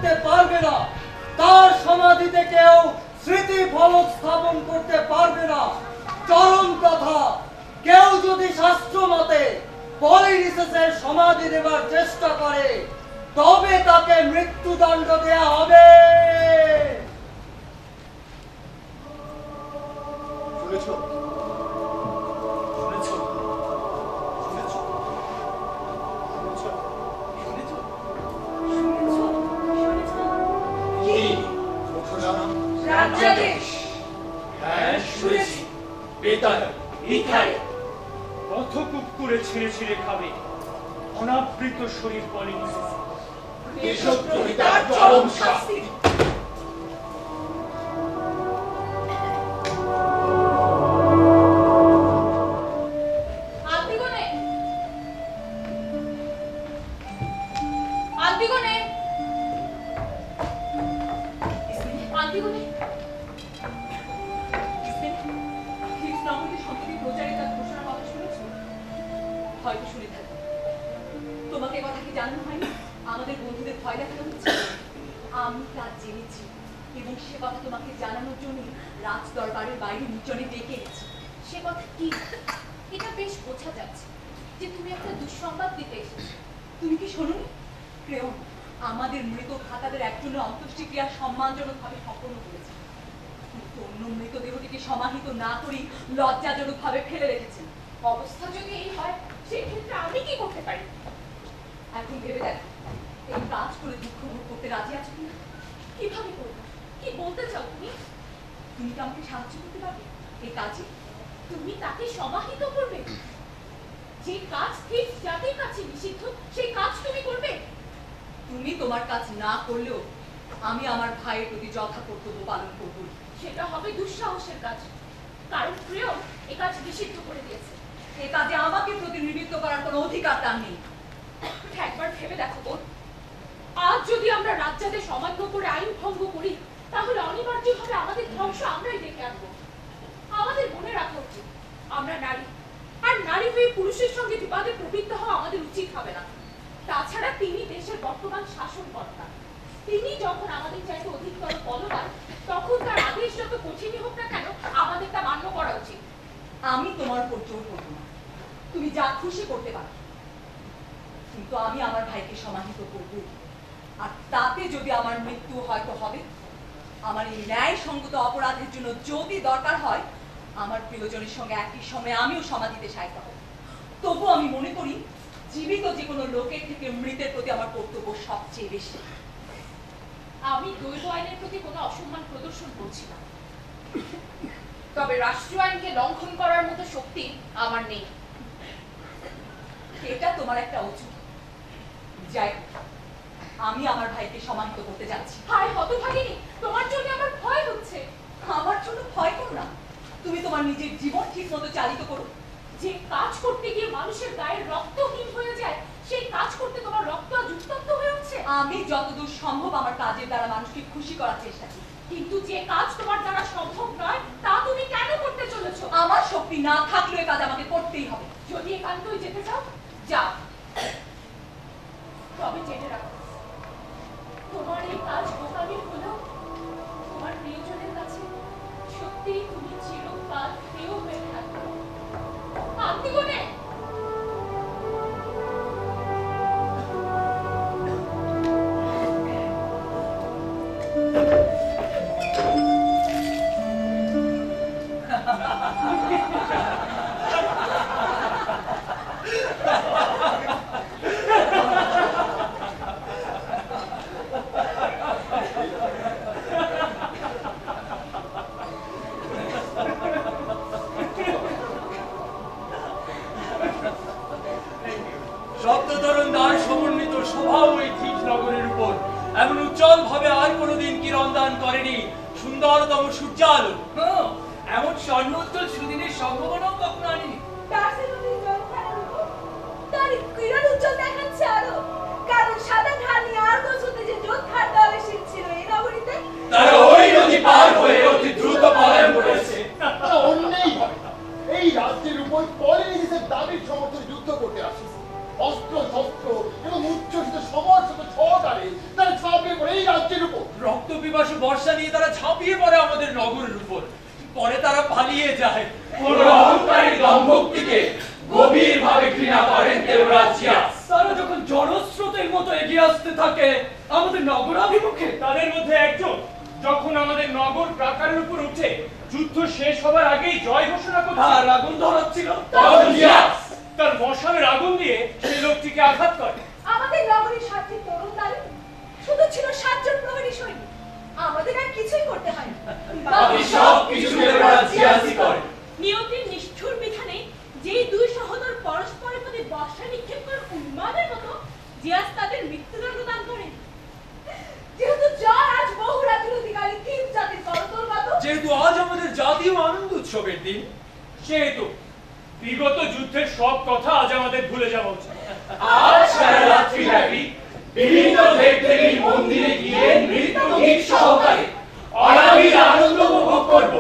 করতে পারবে না, তার সমাধিতে কেউ স্মৃতি ফলক স্থাপন করতে পারবে না। চরম কথা, কেউ যদি শাস্ত্র মতে পলিনিসেসের সমাধি দেবার চেষ্টা করে তবে তাকে মৃত্যুদণ্ড দেয়া হবে। শুনেছো? শুনেছো? শুনেছো? শুনেছো? শুনেছো? শুনেছো? কি? ঘোষণা? রাজ্যাদেশ। হ্যাঁ, শুনেছি। বেতাল, মিথাই, পথ কুকুরে ছিঁড়ে ছিঁড়ে খাবে অনাবৃত শরীর পলিনিসেস। দেশদ্রোহিতার চরম শাস্তি। তোমাকে কথা কি জানানো হয়নি? আমাদের বন্ধুদের ভয় দেখানো হচ্ছে। আমি তা জেনেছি এবং সে কথা তোমাকে জানানোর জন্য রাজ দরবারের বাইরে নিচনে ডেকে এনেছি। সে কথা কি? এটা বেশ বোঝা যাচ্ছে যে তুমি একটা দুঃসংবাদ দিতে এসেছো। তুমি কি শোনোনি? ক্রেওন আমাদের মৃত ভ্রাতাদের একজনের অন্ত্যেষ্টিক্রিয়া সম্মানজনকভাবে সম্পন্ন করেছে, কিন্তু অন্য মৃতদেহটিকে সমাহিত না করেই লজ্জাজনকভাবে ফেলে রেখেছেন। অবস্থা যদি এই হয় সেক্ষেত্রে আমি কি করতে পারি? এখন ভেবে দেখো, এই কাজ করে দুঃখ ভোগ করতে রাজি আছো কিনা? কিভাবে করবো? কি বলতে চাও তুমি? তুমি কি আমাকে সাহায্য করতে পারবে এই কাজে? তুমি তাকে সমাহিত করবে? যে কাজ ঠিক জাতির কাছে নিষিদ্ধ সেই কাজ তুমি করবে? তুমি তোমার কাজ না করলেও আমি আমার ভাইয়ের প্রতি যথা কর্তব্য পালন করব। সেটা হবে দুঃসাহসের কাজ, কারণ ক্রেওন এ কাজ নিষিদ্ধ করে দিয়েছে। এ কাজে আমাকে প্রতিনিধিত্ব করার কোনো অধিকার তার নেই। একবার ভেবে দেখো বোন, আজ যদি আমরা রাজ্যাদেশ অমান্য করে আইন ভঙ্গ করি তাহলে অনিবার্যভাবে আমাদের ধ্বংস আমরাই ডেকে আনবো। আমাদের মনে রাখা উচিত আমরা নারী, আর নারী হয়ে পুরুষের সঙ্গে বিবাদে প্রবৃত্ত হওয়া আমাদের উচিত হবে না। তাছাড়া তিনি দেশের বর্তমান শাসনকর্তা, তিনি যখন আমাদের চাইতে অধিকতর বলবান তখন তার আদেশ যত কঠিনই হোক না কেন আমাদের তা মান্য করা উচিত। আমি তোমার উপর জোর করবো না, তুমি যা খুশি করতে পারো, কিন্তু আমি আমার ভাইকে সমাহিত করব। আর তাতে যদি আমার মৃত্যু হয়তো হবে, আমার এই ন্যায়সঙ্গত অপরাধের জন্য যদি দরকার হয় আমার প্রিয়জনের সঙ্গে একই সময়ে আমিও সমাধিতে শায়িত হব, তবু আমি মনে করি জীবিত যে কোনো লোকের থেকে মৃতের প্রতি আমার কর্তব্য সবচেয়ে বেশি। আমি দৈব আইনের প্রতি কোনো অসম্মান প্রদর্শন করছি না, তবে রাষ্ট্রীয় আইনকে লঙ্ঘন করার মতো শক্তি আমার নেই। এটা তোমার একটা অজুহাত। যাই হোক, আমি আমার ভাইকে সমাহিত করতে যাচ্ছি। হায় হতভাগিনী, তোমার জন্য আমার ভয় হচ্ছে। আমার জন্য ভয় করো না, তুমি তোমার নিজের জীবন ঠিক মতো চালিত করো। যে কাজ করতে গিয়ে মানুষের গায়ে রক্তহীন হয়ে যায় সেই কাজ করতে তোমার রক্ত আজ উত্তপ্ত হয়ে উঠছে। আমি যতদূর সম্ভব আমার কাজের দ্বারা মানুষকে খুশি করার চেষ্টা করি, কিন্তু যে কাজ তোমার দ্বারা সম্ভব নয় তা তুমি কেন করতে চলেছো? আমার শক্তি না থাকলেও এই কাজ আমাকে করতেই হবে। যদি একান্তই যেতে চাও যাও, তবে জেনে রাখো তোমার এই কাজ বোকামি হলেও তোমার প্রিয়জনের কাছে সত্যিই তুমি চিরকাল প্রিয় হয়ে থাকবে। আন্তিগণে শব্দতরণ দ্বার সমন্বিত শোভাও এই ঠিক নগরের উপর এমন উজ্জ্বল ভাবে আর কোনোদিন কিরণ দান করেনি সুন্দরতম সূর্যালো। এমন স্বর্ণ উজ্জ্বল সুদিনের সম্ভাবনাও কখনো আনেনি। তার কিরণ উজ্জ্বল দেখাচ্ছে আরো, কারণ সাদা ঢালি আর গোছতে যে যোদ্ধার দল এসেছিল এই নগরীতে, তারা ওই নদী পার হয়ে অতি দ্রুত পলায়ন করেছে। অন্যই এই রাজ্যের উপর পলিনিসেসের দাবির সমর্থনে যুদ্ধ করতে আসছে। অস্ত্র শস্ত্র এবং উচ্ছ্বসিত সমর্থিত সহকারে তারা ছাপিয়ে পড়ে এই রাজ্য রক্ত পিপাসু বর্ষা নিয়ে তারা ঝাঁপিয়ে পড়ে আমাদের নগরের উপর। পরে তারা পালিয়ে যায়। কোন অহংকারী দম্ভক্তিকে গভীরভাবে ঘৃণা করেন দেবরাজিয়াস। তারা যখন জলস্রোতের মতো এগিয়ে আসতে থাকে আমাদের নগরাভিমুখে, তাদের মধ্যে একজন যখন আমাদের নগর প্রাকারের উপর উঠে যুদ্ধ শেষ হবার আগেই জয় ঘোষণা করছে, আর আগুন ধরাচ্ছিল, তার মশালের আগুন দিয়ে সেই লোকটিকে আঘাত করে। আমাদের নগরীর সাথে তরুণ নারী শুধু ছিল 7 জন প্রহরী সৈনিক। আমাদের আর কিছুই করতে হয় না, বাকি সব কিছু দেবরাজিয়াসই করে। নিয়তির নিষ্ঠুর বিধানে যেই দুই সহোদর পরস্পরের প্রতি বর্ষা নিক্ষেপ করে উন্মাদের মতো জিয়াস তাদের মৃত্যুদণ্ড দান করেন। যেহেতু জয় আজ বহু রাজ্যের অধিকারী 3 জাতির করতলগত, যেহেতু আজ আমাদের জাতীয় আনন্দ উৎসবের দিন, সেহেতু বিগত যুদ্ধের সব কথা আজ আমাদের ভুলে যাওয়া উচিত। আজ সারা রাত্রি ব্যাপী বিভিন্ন দেবদেবীর মন্দিরে গিয়ে নৃত্য গীত সহকারে অনাবিল আনন্দ উপভোগ করব।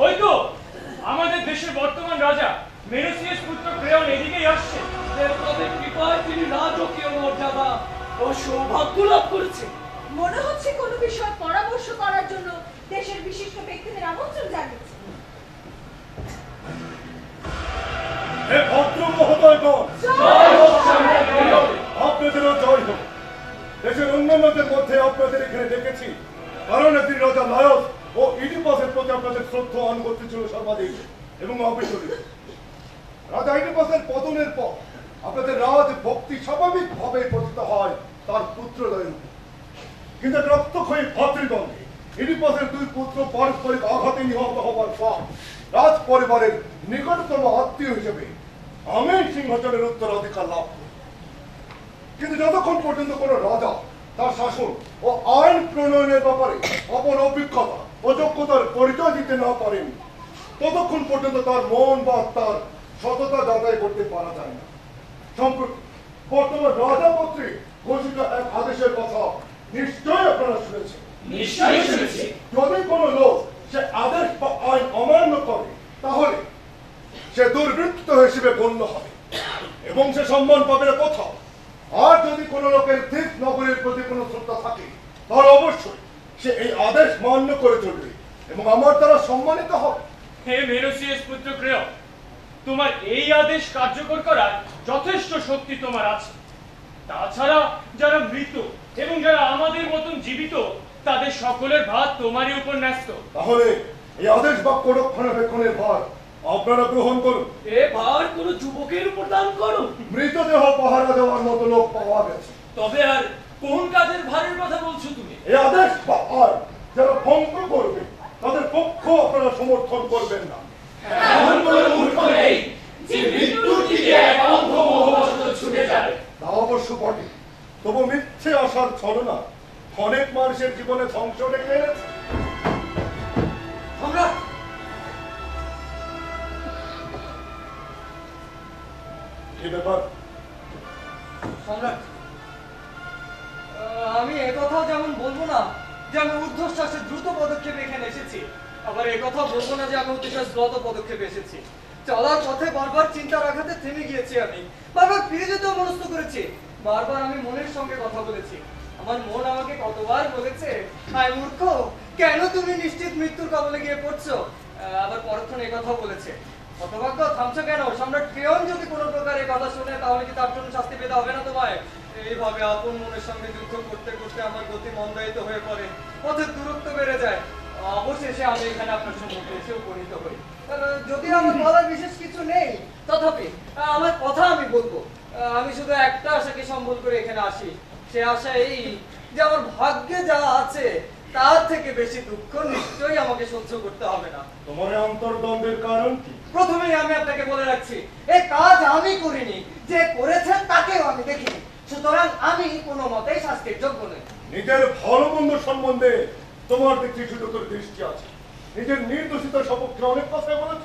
ওই তো আমাদের দেশের বর্তমান রাজা মেরোসিয়াস পুত্র ক্রেয়ন এদিকেই আসছে। দেবতাদের কৃপায় তিনি রাজকীয় মর্যাদা ও সৌভাগ্য লাভ করেছে। মনে হচ্ছে কোনো বিষয় পরামর্শ করার জন্য দেশের বিশিষ্ট ব্যক্তিদের আমন্ত্রণ জানিয়েছে। হে ভদ্র মহোদয়গণ, জয় হোক সম্রাট ক্রেয়ন। আপনাদেরও জয় হোক। দেশের অন্যান্যদের মধ্যে আপনাদের এখানে ডেকেছি কারণ একদিন রাজা লায়স ও ইডিপাসের প্রতি আপনাদের শ্রদ্ধা ও আনুগত্য ছিল সর্বাধিক এবং অবিচলিত। রাজা ইডিপাসের পতনের পর আপনাদের রাজ ভক্তি স্বাভাবিকভাবে পতিত হয় তার পুত্রদ্বয়ের উপর। কিন্তু রক্তক্ষয়ী ভাতৃদ্বন্দ্বে ইডিপাসের 2 পুত্র পারস্পরিক আঘাতে নিহত হবার পর রাজ পরিবারের নিকটতম আত্মীয় হিসেবে আমি সিংহাসনের উত্তরাধিকার লাভ করি। কিন্তু যতক্ষণ পর্যন্ত কোন রাজা তার শাসন ও আইন প্রণয়নের ব্যাপারে অপর অভিজ্ঞতা ও যোগ্যতার পরিচয় দিতে না পারেন, ততক্ষণ পর্যন্ত তার মন বা তার সততা যাচাই করতে পারা যায় না। সম্প্রতি বর্তমান রাজাপত্রে ঘোষিত এক আদেশের কথা নিশ্চয়ই আপনারা শুনেছেন। নিশ্চয়ই শুনেছি। যদি কোনো লোক সে আদেশ বা আইন অমান্য করে তাহলে সে দুর্বৃত্ত হিসেবে গণ্য হবে এবং সে সম্মান পাবে না কোথাও। আর যদি কোনো লোকের দেশ নগরের প্রতি কোনো শ্রদ্ধা থাকে তাহলে অবশ্যই সে এই আদেশ মান্য করে চলবে এবং আমার দ্বারা সম্মানিত হবে। হে মেরোসিয়াস পুত্র ক্রেয়ন, তোমার এই আদেশ কার্যকর করার যথেষ্ট শক্তি তোমার আছে। তাছাড়া যারা মৃত এবং যারা আমাদের মতন জীবিত তাদের সকলের ভার তোমারই উপর ন্যস্ত। তাহলে এই আদেশ বা রক্ষণাবেক্ষণের ভার আপনারা গ্রহণ করুন। এ ভার কোন যুবকের উপর দান করো। মৃতদেহ পাহারা দেওয়ার মতো লোক পাওয়া গেছে। তবে আর কোন কাজের ভারের কথা বলছো তুমি? এই আদেশ বা আইন যারা ভঙ্গ করবে তাদের পক্ষ আপনারা সমর্থন করবেন না। এমন কোনো মূর্খ নেই যে মৃত্যুর দিকে একান্ত মোহবশত ছুটে যাবে। তা অবশ্য বটে, তবু মিথ্যে আসার ছলনা অনেক মানুষের জীবনে ধ্বংস ডেকে এনেছে। সম্রাট, কি ব্যাপার? সম্রাট, আমি একথাও যেমন বলবো না যে আমি ঊর্ধ্বশ্বাসে দ্রুত পদক্ষেপে এখানে এসেছি, আবার একথা বলবো না যে আমি উচ্চশ্বাসগত পদক্ষেপে এসেছি। চলার পথে বারবার চিন্তার আঘাতে থেমে গিয়েছি, আমি বারবার ফিরে যেতেও মনস্থ করেছি, বারবার আমি মনের সঙ্গে কথা বলেছি। আমার মন আমাকে কতবার বলেছে, হায় মূর্খ, কেন তুমি নিশ্চিত মৃত্যুর কবলে গিয়ে পড়ছো। আবার পরক্ষণে কথা বলেছে, হতভাগ্য, থামছো কেন? সম্রাট ক্রেয়ন যদি কোনো প্রকার কথা শুনে তাহলে কি তার জন্য শাস্তি পেতে হবে না তোমায়? এইভাবে আপন মনের সঙ্গে যুদ্ধ করতে করতে আমার গতি মন্দায়িত হয়ে পড়ে, পথের দূরত্ব বেড়ে যায়। অবশেষে আমি এখানে আপনার সম্মুখে এসে উপনীত হই। যদি আমার বলার বিশেষ কিছু নেই, তথাপি আমার কথা আমি বলবো। আমি শুধু একটা আশাকে সম্বল করে এখানে আসি, সে আশা এই যে আমার ভাগ্যে যা আছে তার থেকে বেশি দুঃখ নিশ্চয়ই আমাকে সহ্য করতে হবে না। তোমার অন্তর্দ্বন্দ্বের কারণ কি? প্রথমেই আমি আপনাকে বলে রাখছি, এই কাজ আমি করিনি, যে করেছেন তাকেও আমি দেখিনি, সুতরাং আমি কোনো মতেই শাস্তির যোগ্য নই। নিজের ভালো মন্দ সম্বন্ধে তোমার দেখছি শুধু তোর দৃষ্টি আছে, নিজের নির্দোষিতার সপক্ষে অনেক কথাই বলেছ।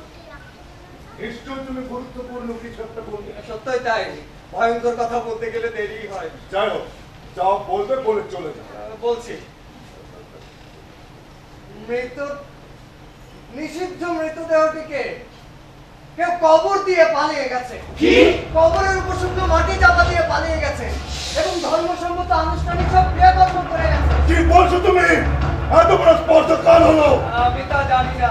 নিশ্চয় তুমি গুরুত্বপূর্ণ কিছু একটা বলবে। সত্যই তাই, ভয়ঙ্কর কথা বলতে গেলে দেরি হয়। যাই হোক, যা বলবে বলে চলে যাও। বলছি, নিষিদ্ধ মৃতদেহটিকে কেউ কবর দিয়ে পালিয়ে গেছে। কি? কবরের উপর শুকনো মাটি চাপা দিয়ে পালিয়ে গেছে এবং ধর্মসম্মত আনুষ্ঠানিক সব ক্রিয়াকর্ম করে গেছে। কি বলছো তুমি? এত বড় স্পর্শ কাল হলো? আমি তা জানি না।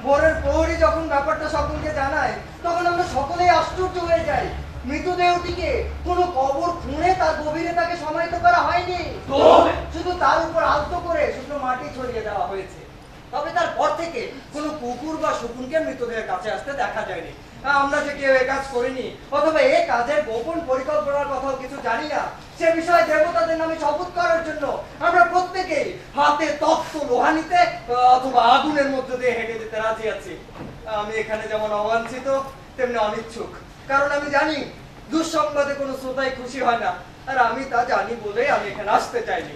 ভোরের প্রহরী যখন ব্যাপারটা সকলকে জানায় তখন আমরা সকলেই আশ্চর্য হয়ে যাই। মৃতদেহটিকে কোনো কবর খুঁড়ে তার গভীরে তাকে সমাহিত করা হয়নি, শুধু তার উপর আলতো করে শুকনো মাটি ছড়িয়ে দেওয়া হয়েছে। তবে তারপর থেকে কোনো কুকুর বা শকুনকে মৃতদেহের কাছে আসতে দেখা যায়নি। আমরা যে কেউ এ কাজ করিনি অথবা এ কাজের গোপন পরিকল্পনার কথাও কিছু জানি না, সে বিষয়ে দেবতাদের নামে শপথ করার জন্য আমরা প্রত্যেকেই হাতে তপ্ত লোহা নিতে অথবা আগুনের মধ্য দিয়ে হেঁটে যেতে রাজি আছি। আমি এখানে যেমন অবাঞ্ছিত তেমনি অনিচ্ছুক, কারণ আমি জানি দুঃসংবাদে কোনো শ্রোতাই খুশি হয় না, আর আমি তা জানি বলে আমি এখানে আসতে চাইনি।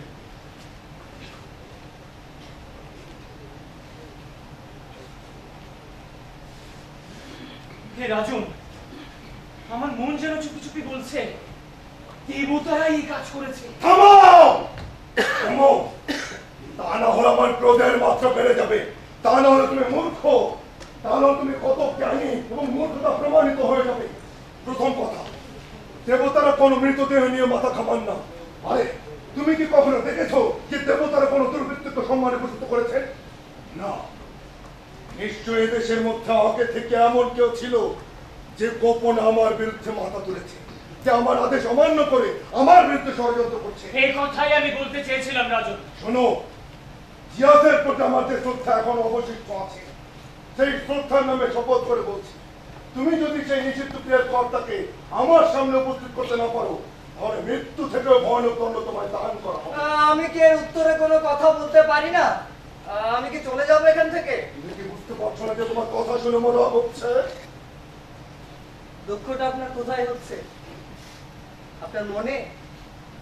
হে রাজন, আমার মন যেন চুপি চুপি বলছে দেবতারাই এই কাজ করেছে। থামাও! থামো! তা না হলে আমার ক্রোধের মাত্রা বেড়ে যাবে। তা না হলে তুমি মূর্খ, তা না হলে তুমি কত জ্ঞানী এবং মূর্খতা প্রমাণিত হয়ে যাবে। প্রথম কথা, দেবতারা কোনো মৃতদেহ নিয়ে মাথা খামান না। আরে তুমি কি কখনো দেখেছো যে দেবতারা কোনো দুর্বৃত্তকে সম্মানে ভূষিত করেছেন? না। নিশ্চয়ই দেশের মধ্যে আগে থেকে এমন কেউ ছিল যে গোপন আমার বিরুদ্ধে মাথা তুলেছে, যে আমার আদেশ অমান্য করে আমার বিরুদ্ধে ষড়যন্ত্র করছে। এই কথাই আমি বলতে চেয়েছিলাম রাজন। শোনো, জিয়াদের প্রতি আমার যে শ্রদ্ধা এখন অবশিষ্ট আছে, সেই শ্রদ্ধার নামে শপথ করে বলছি, তুমি যদি সেই নিষিদ্ধ ক্রিয়ার কর্তাকে আমার সামনে উপস্থিত করতে না পারো, তাহলে মৃত্যু থেকেও ভয়ানক দণ্ড তোমায় দান করা হবে। আমি কি এর উত্তরে কোনো কথা বলতে পারি না? আমি কি চলে যাবো এখান থেকে? তুমি কি বুঝতে পারছো না যে তোমার কথা শুনে মনে হচ্ছে? দুঃখটা আপনার কোথায় হচ্ছে? আপনার মনে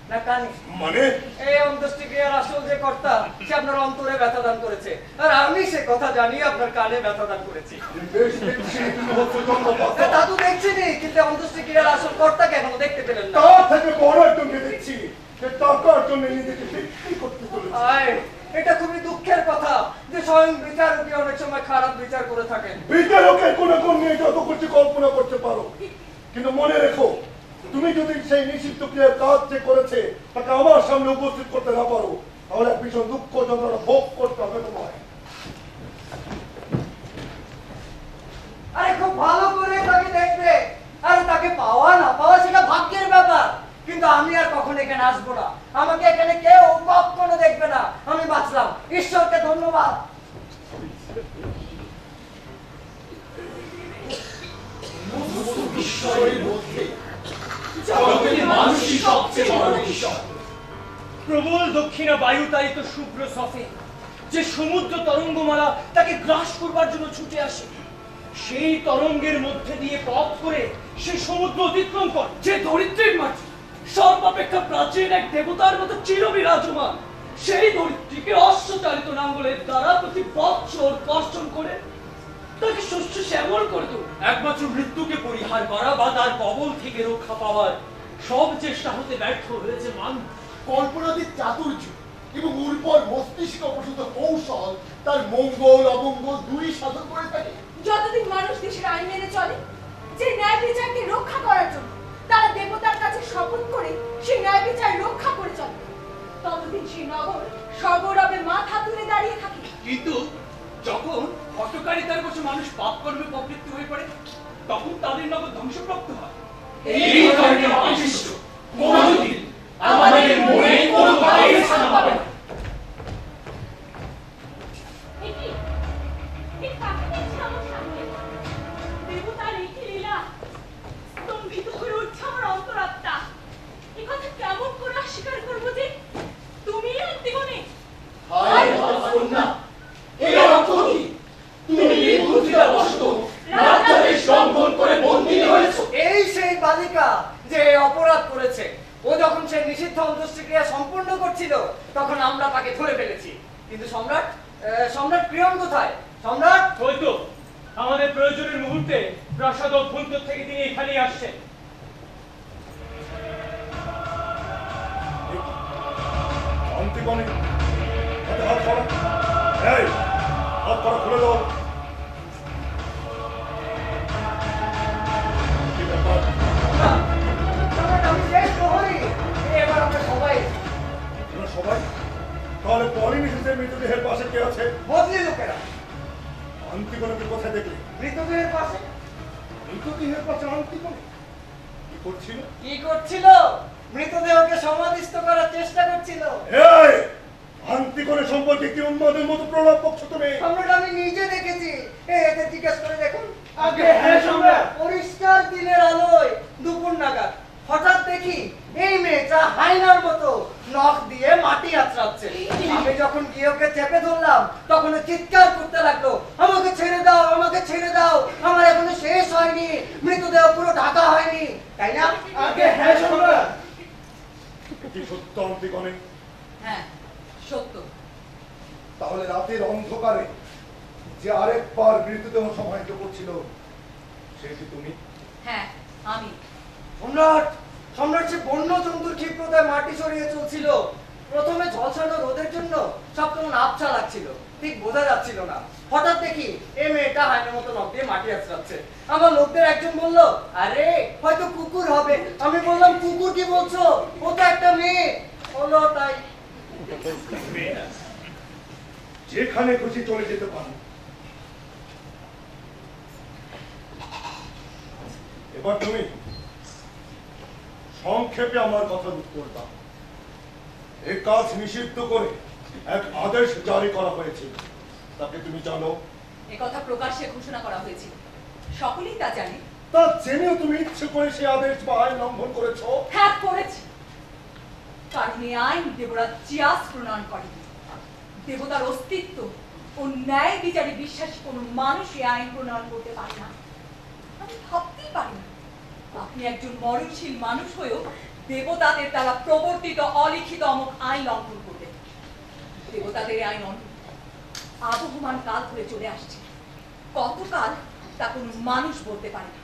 না কানে? মানে এই অন্ত্যেষ্টিক্রিয়ার আসল যে কর্তা সে আপনার অন্তরে ব্যথা দান করেছে, আর আমি সে কথা জানি আপনার কানে ব্যথা দান করেছি। বেশ দেখছি তুমি হচ্ছে জন্মদাতা। তা তো দেখছিনি, কিন্তু অন্ত্যেষ্টিক্রিয়ার আসল কর্তাকে এখনো দেখতে পেলেন না। তার থেকে বড় একজনকে দেখছি যে টাকার জন্য নিজেকে বিক্রি করতে চলেছে। আয়, এটা খুবই দুঃখের কথা যে স্বয়ং বিচারকই অনেক সময় খারাপ বিচার করে থাকেন। বিচারকের কোন কোন নিয়ে যত কিছু কল্পনা করতে পারো, কিন্তু মনে রেখো, তুমি যদি সেই নিষিদ্ধ ক্রিয়ার কাজ যে করেছে তাকে আমার সামনে উপস্থিত করতে না পারো, তাহলে ভীষণ দুঃখ যন্ত্রণা ভোগ করতে হবে তোমায়। আরে খুব ভালো করে তাকে দেখবে, আর তাকে পাওয়া না পাওয়া সেটা ভাগ্যের ব্যাপার, কিন্তু আমি আর কখনো এখানে আসবো না। আমাকে এখানে কেউ কখনো দেখবে না। আমি বাঁচলাম, ঈশ্বরকে ধন্যবাদ। ঈশ্বরের মধ্যে জগতের মানুষই সবচেয়ে বড় ঈশ্বর। প্রবল দক্ষিণা বায়ু তাড়িত শুভ্র সফে যে সমুদ্র তরঙ্গমালা তাকে গ্রাস করবার জন্য ছুটে আসে, সেই তরঙ্গের মধ্যে দিয়ে পথ করে সে সমুদ্র অতিক্রম করে। যে ধরিত্রীর মাটি সর্বাপেক্ষা প্রাচীন এক দেবতার মতো চিরবিরাজমান, সেই ধরিত্রীকে অশ্বচালিত নাঙ্গলের দ্বারা প্রতি বৎসর কর্ষণ করে তাকে শস্য শ্যামল করে তোলে। একমাত্র মৃত্যুকে পরিহার করা বা তার কবল থেকে রক্ষা পাওয়ার সব চেষ্টা হতে ব্যর্থ হয়েছে মানুষ। কল্পনাতীত চাতুর্য এবং উর্বর মস্তিষ্ক প্রসূত কৌশল তার মঙ্গল অমঙ্গল দুই সাধন করে থাকে। যতদিন মানুষ দেশের আইন মেনে চলে, যে ন্যায় বিচারকে রক্ষা করার জন্য তারা দেবতার কাছে শপথ করে সেই ন্যায় বিচার রক্ষা করে চলে, ততদিন সেই নগর সগৌরবে মাথা তুলে দাঁড়িয়ে থাকে। কিন্তু যখন হটকারিতার বসে মানুষ পাপ কর্মে প্রবৃত্ত হয়ে পড়ে, তখন তাদের নগর ধ্বংসপ্রাপ্ত হয়। এই ধরনের অনিষ্ট কোনদিন আমাদের মনে কোনো ভাইয়ের স্থান পাবে না। দেবতার একই লীলা স্তম্ভিত হয়ে উঠছে আমার অন্তরাত্মা। এ কথা কেমন করে অস্বীকার করবো যে তুমি আত্মীগণে হায় কন্যা, এই অর্থ কি? তুমি নির্বুদ্ধিতা বশত রাজ্যাদেশ লঙ্ঘন করে বন্দিনী হয়েছো। এই সেই বালিকা যে অপরাধ করেছে। ও যখন সে নিষিদ্ধ অন্ত্যেষ্টিক্রিয়া সম্পূর্ণ করছিল তখন আমরা তাকে ধরে ফেলেছি। কিন্তু সম্রাট প্রিয়ন কোথায়? সম্রাট হয়তো আমাদের প্রয়োজনের মুহূর্তে প্রাসাদ অভ্যন্তর থেকে তিনি এখানেই আসছেন। অন্তিমনে হাত ছড়া, এই হাত ছড়া খুলে দাও। মৃতদেহের পাশে কে আছে? বদলি লোকেরা। আন্তিকোণকে কোথায় দেখলে? মৃতদেহের পাশে। মৃতদেহের পাশে আন্তিকোণ কি করছিল? কি করছিল? মৃতদেহকে সমাধিস্থ করার চেষ্টা করছিল। এই আন্তিকোণ সম্পর্কে কি উন্মাদের মতো প্রলাপ বকছো তুমি? সম্রাট, আমি নিজে দেখেছি। এতে জিজ্ঞেস করে দেখুন। আগে হ্যাঁ সম্রাট। পরিষ্কার দিনের আলোয় দুপুর নাগাদ হঠাৎ দেখি এই মেয়েটা হাইনার মতো নখ দিয়ে মাটি আঁচড়াচ্ছে। আমি যখন গিয়ে ওকে চেপে ধরলাম তখন ও চিৎকার করতে লাগলো, আমাকে ছেড়ে দাও, আমাকে ছেড়ে দাও, আমার এখনো শেষ হয়নি, মৃতদেহ পুরো ঢাকা হয়নি, তাই না? আগে হ্যাঁ সম্রাট। কি সত্য আন্তিকোণে? হ্যাঁ সত্য। তাহলে রাতের অন্ধকারে যে আরেকবার মৃতদেহ সমাহিত করছিল সেটি তুমি? হ্যাঁ আমি। সম্রাট, সম্রাট সে বন্য জন্তুর ক্ষিপ্রতায় মাটি সরিয়ে চলছিল। প্রথমে ঝলসানো রোদের জন্য সব কেমন আবছা লাগছিল, ঠিক বোঝা যাচ্ছিল না। হঠাৎ দেখি এই মেয়েটা হাইনের মতো নখ দিয়ে মাটি আঁচড়াচ্ছে। আমার লোকদের একজন বলল, আরে হয়তো কুকুর হবে। আমি বললাম, কুকুর কি বলছো, ও তো একটা মেয়ে। হলো তাই। যেখানে খুশি চলে যেতে পারো। এবার তুমি সংক্ষেপে আমার কথার উত্তর দাও। এই কাজ নিষিদ্ধ করে এক আদেশ জারি করা হয়েছে, তাকে তুমি জানো? একথা প্রকাশ্যে ঘোষণা করা হয়েছিল, সকলেই তা জানে। তা জেনেও তুমি ইচ্ছে করে সেই আদেশ বা আইন লঙ্ঘন করেছো? হ্যাঁ করেছি, কারণ এই আইন দেবরাজ জিয়াস প্রণয়ন করেনি। দেবতার অস্তিত্ব ও ন্যায় বিচারে বিশ্বাসী কোনো মানুষ এই আইন প্রণয়ন করতে পারে না। আমি ভাবতেই পারি না আপনি একজন মরণশীল মানুষ হয়েও দেবতাদের দ্বারা প্রবর্তিত অলিখিত অমুক আইন লঙ্ঘন করবেন। দেবতাদের আইন আবহমান কাল ধরে চলে আসছে, কতকাল তা কোনো মানুষ বলতে পারে না।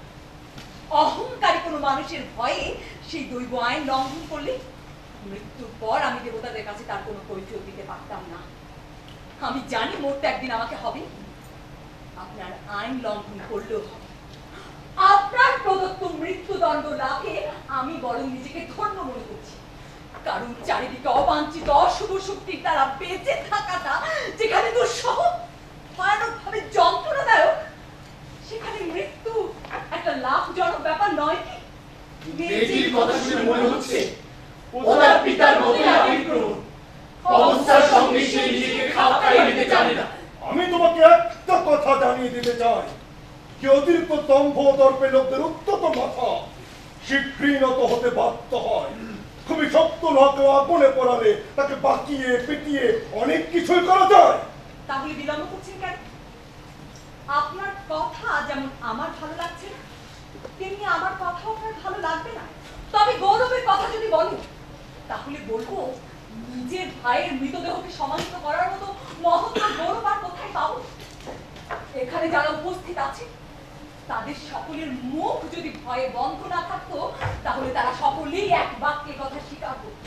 অহংকারী কোনো মানুষের ভয়ে সেই দৈব আইন লঙ্ঘন করলে মৃত্যুর পর আমি দেবতাদের কাছে তার কোনো পরিচয় দিতে পারতাম না। আমি জানি মরতে একদিন আমাকে হবে, আপনার আইন লঙ্ঘন করলেও হবে। আপনার প্রদত্ত মৃত্যুদণ্ড লাভে আমি বরং নিজেকে ধন্য মনে করছি, কারণ চারিদিকে অবাঞ্ছিত অশুভ শক্তির দ্বারা বেঁচে থাকাটা যেখানে দুঃসহ ভয়ানকভাবে যন্ত্রণাদায়ক, সেখানে মৃত্যু একটা লাভজনক ব্যাপার নয় কি? মেয়েটির কথা শুনে মনে হচ্ছে ও তার পিতার মতোই আবেগপ্রবণ। অবস্থার সঙ্গে সে নিজেকে খাপ খাইয়ে নিতে জানে না। আমি তোমাকে একটা কথা জানিয়ে দিতে চাই, যে অতিরিক্ত দম্ভ দর্পে লোকদের উত্তত মাথা শীঘ্রই নত হতে বাধ্য হয়। খুবই শক্ত নখে আগুনে পড়ালে তাকে বাঁকিয়ে পিটিয়ে অনেক কিছুই করা যায়। তাহলে বিলম্ব করছেন কেন? আপনার কথা যেমন আমার ভালো লাগছে না, তেমনি আমার কথাও আপনার ভালো লাগবে না। তবে গৌরবের কথা যদি বলেন তাহলে বলবো, নিজের ভাইয়ের মৃতদেহকে সমাহিত করার মতো মহত্তর গৌরব আর কোথায় পাবো? এখানে যারা উপস্থিত আছে তাদের সকলের মুখ যদি ভয়ে বন্ধ না থাকতো তাহলে তারা সকলেই এক বাক্যে কথা স্বীকার করত,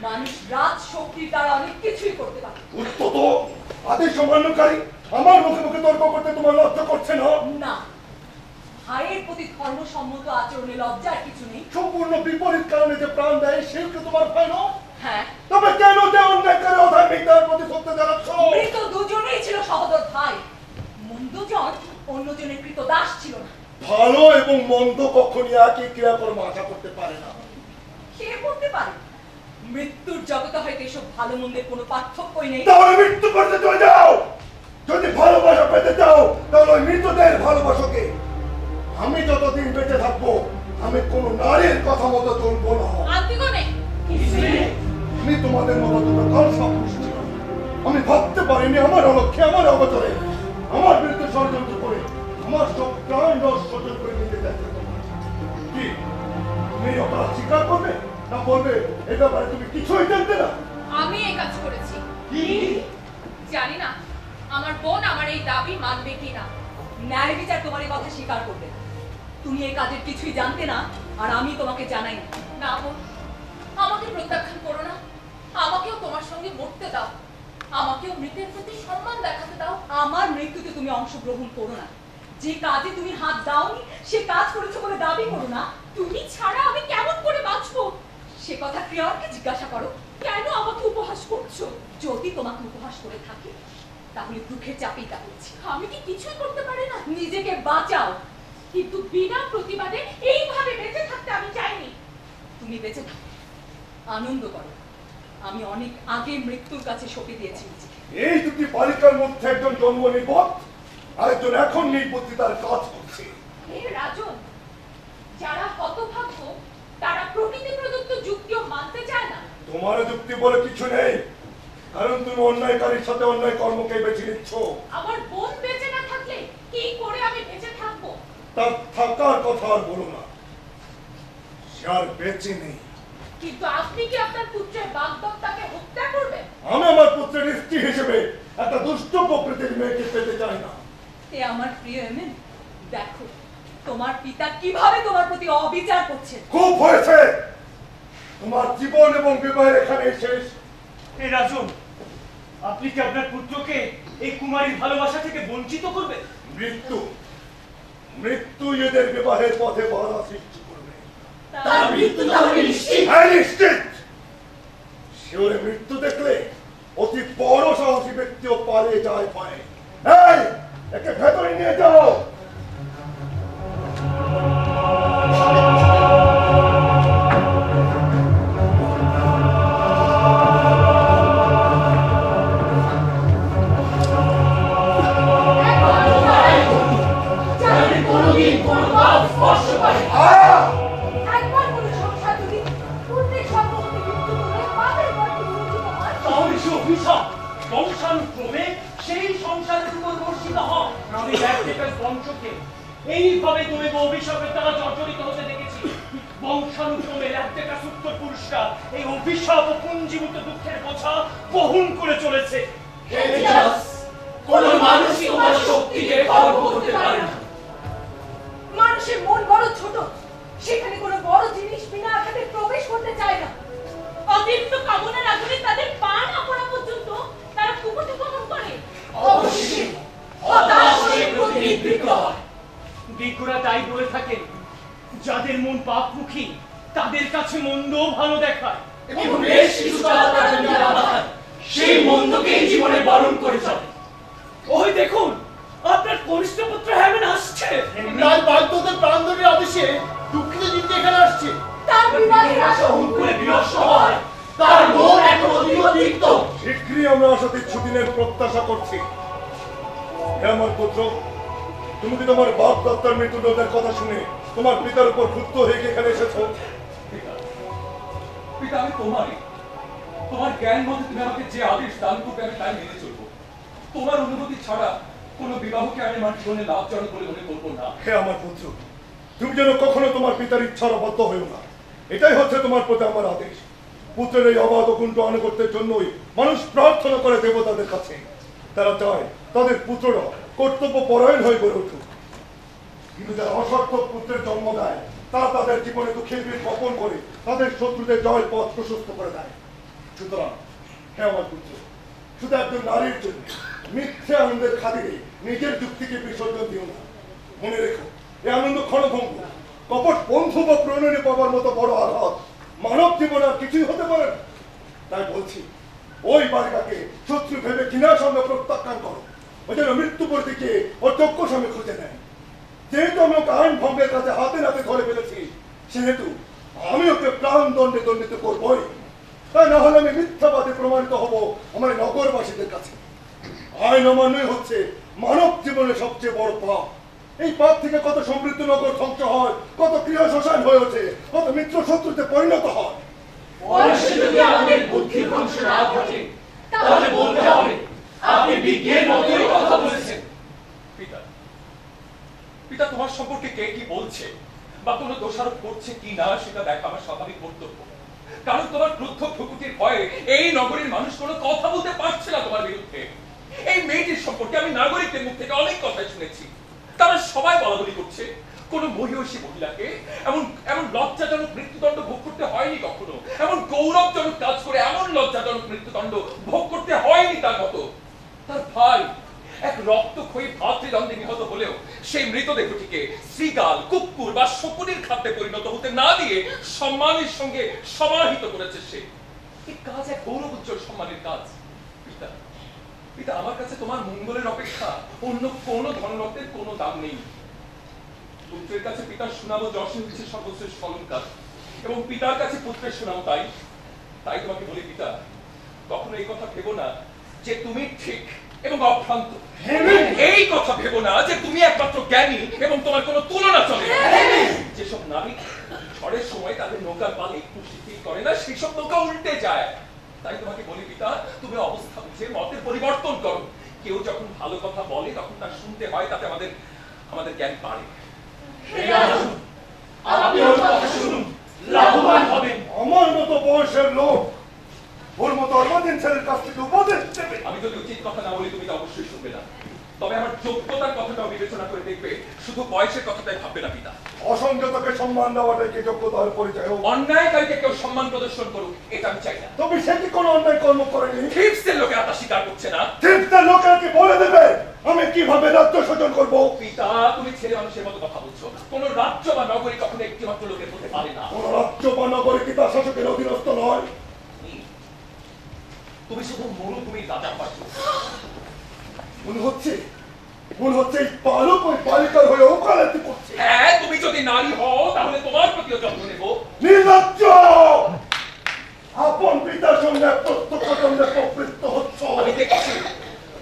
মানুষ রাজ শক্তির দ্বারা অনেক কিছুই করতে পারে। উত্তত আদেশ অমান্যকারী আমার মুখে মুখে তর্ক করতে তোমার লজ্জা করছে না? না, ভাইয়ের প্রতি ধর্মসম্মত আচরণে লজ্জার কিছু নেই। সম্পূর্ণ বিপরীত কারণে যে প্রাণ দেয় সেকে তোমার ভয় নয়? হ্যাঁ। তবে কেন যে অন্যায়কারী অধার্মিকতার প্রতি সত্য জানাচ্ছ? মৃত দুজনেই ছিল সহোদর ভাই, মন্দজন অন্যজনের কৃত দাস ছিল না। ভালো এবং মন্দ কখনই একই ক্রিয়াকর্ম আশা করতে পারে না। কে বলতে পারে? মৃত্যুর জগতে হয়তো এসব ভালো মন্দের কোনো পার্থক্যই নেই। তাহলে মৃত্যু করতে চলে যাও। যদি ভালোবাসা পেতে চাও তাহলে ওই মৃতদের ভালোবাসাকে। আমি যতদিন বেঁচে থাকবো আমি কোন নারীর কথা মতো চলবো না। আন্তিকোণে আমি তোমাদের মতো দুটো কলসা পুরুষ ছিল। আমি ভাবতে পারিনি আমার অলক্ষ্যে আমার অবতরে আমার বিরুদ্ধে ষড়যন্ত্র করে আমার সব প্রাণ রস সচল করে নিতে চাইছে। কি তুমি অপরাধ স্বীকার করবে না বলবে এ ব্যাপারে তুমি কিছুই জানতে না? আমি এই কাজ করেছি। জানি না আমার বোন আমার এই দাবি মানবে কিনা। ন্যায় বিচার তোমার এই কথা স্বীকার করবে না। তুমি এই কাজের কিছুই জানতে না আর আমি তোমাকে জানাই না। না বোন, আমাকে প্রত্যাখ্যান করো না, আমাকেও তোমার সঙ্গে মরতে দাও, আমাকেও মৃতের প্রতি সম্মান দেখাতে দাও। আমার মৃত্যুতে তুমি অংশগ্রহণ করো না। যে কাজে তুমি হাত দাওনি সে কাজ করেছো বলে দাবি করো না। তুমি ছাড়া আমি কেমন করে বাঁচবো? সে কথা ক্রিয়ারকে জিজ্ঞাসা করো। কেন আমাকে উপহাস করছো? যদি তোমাকে উপহাস করে থাকি তাহলে দুঃখের চাপেই তা করছি। আমি কি কিছুই করতে পারি না? নিজেকে বাঁচাও। কিন্তু বিনা প্রতিবাদে এইভাবে বেঁচে থাকতে আমি চাইনি। তুমি বেঁচে থাকো, আনন্দ করো। আমি অনেক আগে মৃত্যুর কাছে সঁপে দিয়েছি নিজেকে। এই দুটি বালিকার মধ্যে একজন জন্ম নির্বোধ, আরেকজন এখন নির্বুদ্ধিতার কাজ করছে। হে রাজন, যারা হতভাগ্য তারা প্রকৃতি প্রদত্ত যুক্তিও মানতে চায় না। তোমার যুক্তি বলে কিছু নেই, কারণ তুমি অন্যায়কারীর সাথে অন্যায় কর্মকে বেছে নিচ্ছ। আমার বোন বেঁচে না থাকলে কি করে আমি বেঁচে থাকবো? তার থাকার কথা আর বলো না, সে আর বেঁচে নেই। কিন্তু আপনি কি আপনার পুত্রের বাগদত্তাকে হত্যা করবেন? আমি আমার পুত্রের স্ত্রী হিসেবে একটা দুষ্ট প্রকৃতির মেয়েকে পেতে চাই না। এ আমার প্রিয় এমেন, দেখো তোমার পিতা কিভাবে তোমার প্রতি অবিচার করছে। খুব হয়েছে, তোমার জীবন এবং বিবাহের এখানে শেষ। হে রাজন, আপনি কি আপনার পুত্রকে এই কুমারীর ভালোবাসা থেকে বঞ্চিত করবেন? মৃত্যু মৃত্যু এদের বিবাহের পথে বাধা সৃষ্টি করবে। তার মৃত্যু তাহলে নিশ্চিত? হ্যাঁ, নিশ্চিত। শিওরে মৃত্যু দেখলে অতি বড় সাহসী ব্যক্তিও পালিয়ে যায় ভয়ে। এই, একে ভেতরে নিয়ে যাও। একবার কোনো সংসার যদি পূর্ণের সম্পর্কে মৃত্যু করে পাপের গর্তে নিমজ্জিত হয়, তাহলে সে অভিশাপ বংশানুক্রমে সেই সংসারের উপর বর্ষিত হয়। আমি ব্যক্তিগত বংশকে এইভাবে দৈব অভিশাপের দ্বারা জর্জরিত হতে দেখেছি। বংশানুক্রমে ল্যাপটেকাস উত্তর পুরুষরা এই অভিশাপ ও পুঞ্জীভূত দুঃখের বোঝা বহন করে চলেছে। কোন মানুষই তোমার শক্তিকে খর্ব করতে পারে না। মানুষের মন বড় ছোট, সেখানে কোনো বড় জিনিস বিনা আঘাতে প্রবেশ করতে চায় না। অতিরিক্ত কামনার আগুনে তাদের পা না পড়া পর্যন্ত তারা কুকুরটি গমন করে। অবশ্যই হতাশ হয়ে প্রতিনিবৃত্ত হয়। বিজ্ঞরা তাই বলে থাকেন, যাদের মন পাপমুখী তাদের কাছে মন্দ ভালো দেখায় এবং বেশ কিছুটা তারা নিয়ে আবার সেই মন্দকে জীবনে বরণ করে চলে। ওই দেখুন, আপনার কনিষ্ঠ পুত্র হেমেন আসছে। রায় বাগদত্তের প্রাণদণ্ডের আদেশে দুঃখিত চিত্তে এখানে আসছে। তার বিবাহের আশা হুঙ্কুরে বিনষ্ট হয়, তার মন এখন অতীব তিক্ত। শীঘ্রই আমরা আশা দিনের প্রত্যাশা করছি। হে আমার পুত্র, তুমি কি তোমার বাপ দত্তার মৃত্যুদণ্ডের কথা শুনে তোমার পিতার উপর ক্ষুব্ধ হয়ে এখানে এসেছো? পিতা, আমি তোমারই। তোমার জ্ঞান মতে তুমি আমাকে যে আদেশ দান করবে আমি তাই মেনে চলবো। তোমার অনুমতি ছাড়া কোনো বিবাহকে আমি আমার জীবনে লাভজনক বলে মনে করবো না। হে আমার পুত্র, তুমি যেন কখনো তোমার পিতার ইচ্ছার অবদ্ধ হয়েও না, এটাই হচ্ছে তোমার প্রতি আমার আদেশ। পুত্রের এই অবাধ অকুণ্ঠ আনুগত্যের জন্যই মানুষ প্রার্থনা করে দেবতাদের কাছে। তারা চায় তাদের পুত্ররা কর্তব্য পরায়ণ হয়ে গড়ে উঠুক। কিন্তু যারা অসার্থক পুত্রের জন্ম দেয় তারা তাদের জীবনে দুঃখের বীজ বপন করে তাদের শত্রুদের জয়ের পথ প্রশস্ত করে দেয়। সুতরাং হে আমার পুত্র, শুধু একজন নারীর জন্য মিথ্যে আনন্দের খাতিরে নিজের যুক্তিকে বিসর্জন দিও না। মনে রেখো, এই আনন্দ ক্ষণভঙ্গ, কপট বন্ধু বা প্রণয়ী পাবার মতো বড় আঘাত মানব জীবন আর কিছুই হতে পারে না। তাই বলছি, ওই বালিকাকে শত্রু ভেবে ঘৃণার সামনে প্রত্যাখ্যান করো। ও যেন মৃত্যু পড়তে গিয়ে ওর চক্ষু সামনে খুঁজে নেয়। যেহেতু আমি ওকে আইন ভঙ্গের কাছে হাতে নাতে ধরে ফেলেছি, সেহেতু আমি ওকে প্রাণ দণ্ডে দণ্ডিত করবই। তাই না হলে আমি মিথ্যাবাদী প্রমাণিত হব আমার নগরবাসীদের কাছে। আইন অমান্যই হচ্ছে মানব জীবনের সবচেয়ে বড় পাপ। এই পাপ থেকে কত সমৃদ্ধ নগর ধ্বংস হয়, কত ক্রিয়া শ্মশান হয়ে ওঠে, কত মিত্র শত্রুতে পরিণত হয়। পরশে যদি আমাদের বুদ্ধির ধ্বংস না ঘটে তাহলে বলতে হবে আপনি বিজ্ঞের মতোই কথা বলেছেন। পিতা, পিতা, তোমার সম্পর্কে কে কি বলছে বা কোনো দোষারোপ করছে কি না সেটা দেখা আমার স্বাভাবিক কর্তব্য। কারণ তোমার ক্রুদ্ধ প্রকৃতির ভয়ে এই নগরীর মানুষ কোনো কথা বলতে পারছে না তোমার বিরুদ্ধে। এই মেয়েটির সম্পর্কে আমি নাগরিকদের মুখ থেকে অনেক কথাই শুনেছি। তারা সবাই বলাবলি করছে কোন মহিষী মহিলাকে এমন এমন লজ্জাজনক মৃত্যুদণ্ড ভোগ করতে হয়নি কখনো, এমন গৌরবজনক কাজ করে এমন লজ্জাজনক মৃত্যুদণ্ড ভোগ করতে হয়নি তার মতো। তার ভাই এক রক্তক্ষয়ী ভাতৃদণ্ডে নিহত হলেও সেই মৃতদেহটিকে শ্রীগাল, কুকুর বা শকুনির খাদ্যে পরিণত হতে না দিয়ে সম্মানের সঙ্গে সমাহিত করেছে সে। এই কাজ এক গৌরব উজ্জ্বল সম্মানের কাজ। পিতা, পিতা, আমার কাছে তোমার মঙ্গলের অপেক্ষা অন্য কোন ধনরত্নের কোনো দাম নেই। পুত্রের কাছে পিতার সুনাম ও যশই হচ্ছে সর্বশ্রেষ্ঠ অলংকার, এবং পিতার কাছে পুত্রের সুনাম তাই। তাই তোমাকে বলি পিতা, কখনো এই কথা ভেবো না যে তুমি ঠিক এবং অভ্রান্ত। এই কথা ভেবো না যে তুমি একমাত্র জ্ঞানী এবং তোমার কোনো তুলনা চলে না। যেসব নাবিক ঝড়ের সময় তাদের নৌকার পালে একটু শিথিল করে না, সেই সব নৌকা উল্টে যায়। তাই তোমাকে বলি পিতা, তুমি অবস্থা বুঝে মতের পরিবর্তন করো। কেউ যখন ভালো কথা বলে তখন তার শুনতে হয়, তাতে আমাদের জ্ঞান বাড়ে। আপনিও কথা শুনুন, লাভবান হবেন। আমার মতো বয়সের লোক ওর মতো অল্পদিন ছেলের কাছ থেকে উপদেশ দেবে। আমি যদি উচিত কথা না বলি তুমি তো অবশ্যই শুনবে না, তবে আমার যোগ্যতার কথাটাও বিবেচনা করে দেখবে, শুধু বয়সের কথাটাই ভাববে না পিতা। অসংযতকে সম্মান দেওয়াটাই কি যোগ্যতার পরিচয়? অন্যায়কারীকে কেউ সম্মান প্রদর্শন করুক, এটা আমি চাই না। তবে সে কি কোনো অন্যায় কর্ম করেনি? থিপসের লোকেরা তা স্বীকার করছে না। থিপসের লোকেরা কি বলে দেবে আমি কিভাবে রাজ্য শোষণ করবো? পিতা, তুমি ছেলে মানুষের মতো কথা বলছো। কোন রাজ্য বা নগরী কখনো একটি মাত্র লোকের হতে পারে না। কোন রাজ্য বা নগরী কি তার শাসকের অধীনস্থ নয়? তুমি শুধু মরুভূমির রাজা পাচ্ছ। মনে হচ্ছে এই বালক ওই বালিকার হয়ে ওকালতি করছে। হ্যাঁ, তুমি যদি নারী হও তাহলে তোমার প্রতিও যত্ন নেব। নির্লজ্জ! আপন পিতার সঙ্গে প্রত্যক্ষদণ্ডে প্রবৃত্ত হচ্ছ। আমি দেখছি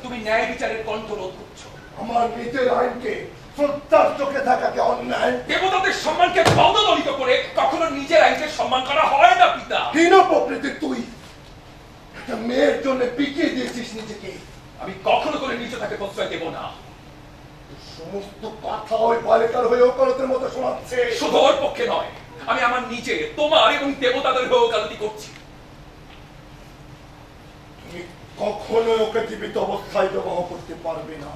তুমি ন্যায় বিচারের কণ্ঠ রোধ করছো। আমার নিজের আইনকে শ্রদ্ধার চোখে থাকাকে অন্যায়, দেবতাদের সম্মানকে পদদলিত করে কখনো নিজের আইনকে সম্মান করা হয় না পিতা। হীন প্রকৃতির তুই একটা মেয়ের জন্য পিকিয়ে দিয়েছিস নিজেকে। আমি কখনো করে নিজে তাকে প্রশ্রয় দেব না। সমস্ত কথা ওই বালিকার হয়ে ওকালতের মতো শোনাচ্ছে। শুধু ওর পক্ষে নয়, আমি আমার নিজে, তোমার এবং দেবতাদের হয়ে ওকালতি করছি। তুমি কখনো ওকে জীবিত অবস্থায় বিবাহ করতে পারবে না।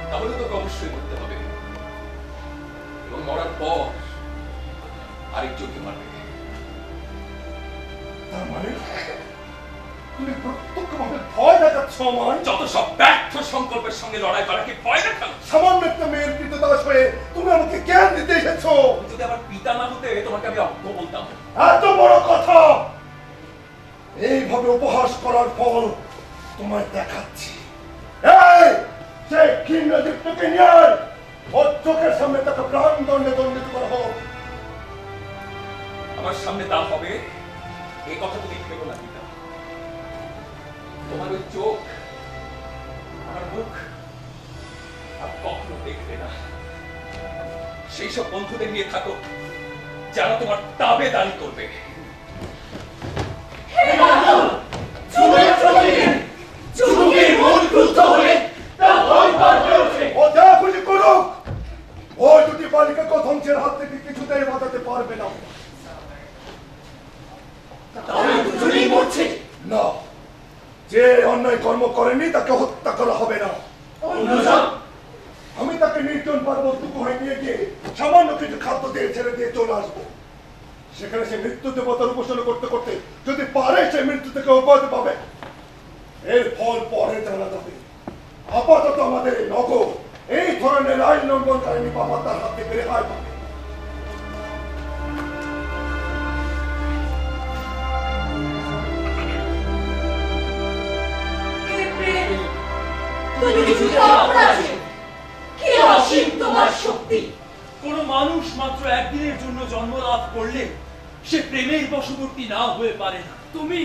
তাহলে তোকে অবশ্যই করতে হবে, এবং মরার পর আরেকজনকে মারবে। তার মানে তুমি প্রত্যক্ষভাবে ভয় দেখাচ্ছ আমার? যত সব ব্যর্থ সংকল্পের সঙ্গে লড়াই করাকে ভয় দেখানো। সামান্য একটা মেয়ের কৃতদাস হয়ে তুমি আমাকে জ্ঞান দিতে এসেছো। যদি আমার পিতা না হতে তোমাকে আমি অজ্ঞ বলতাম। এত বড় কথা! এইভাবে উপহাস করার ফল তোমায় দেখাচ্ছি। এই সে কিংরাজিত্বকে নিয়ে ওর চোখের সামনে তাকে প্রাণ দণ্ডে দণ্ডিত করা হোক। আমার সামনে তা হবে এই কথা তুমি ভেবো না পিতা। তোমার ওই চোখ আমার মুখ আর কখনো দেখবে না। সেই সব বন্ধুদের নিয়ে থাকো যারা তোমার তাবেদারি করবে। ও যা খুশি করুক, ও দুটি বালিকাকে ধ্বংসের হাত থেকে কিছুতেই বাঁচাতে পারবে না। না, যে অন্যায় কর্ম করেনি তাকে হত্যা করা হবে না। আমি তাকে নির্জন পার্বত্য হয়ে নিয়ে গিয়ে সামান্য কিছু খাদ্য দিয়ে ছেড়ে দিয়ে চলে আসবো। সেখানে সে মৃত্যু দেবতার উপাসনা করতে করতে যদি পারে সে মৃত্যু থেকে উপাধি পাবে। এর ফল পরে জানা যাবে। আপাতত আমাদের এই নগর এই ধরনের আইন লঙ্ঘনকারী বাবা তার হাত থেকে রেহাই পাবে। কোন মানুষ মাত্র একদিনের জন্য জন্ম লাভ করলে সে প্রেমের বশবর্তী না হয়ে পারে না। তুমি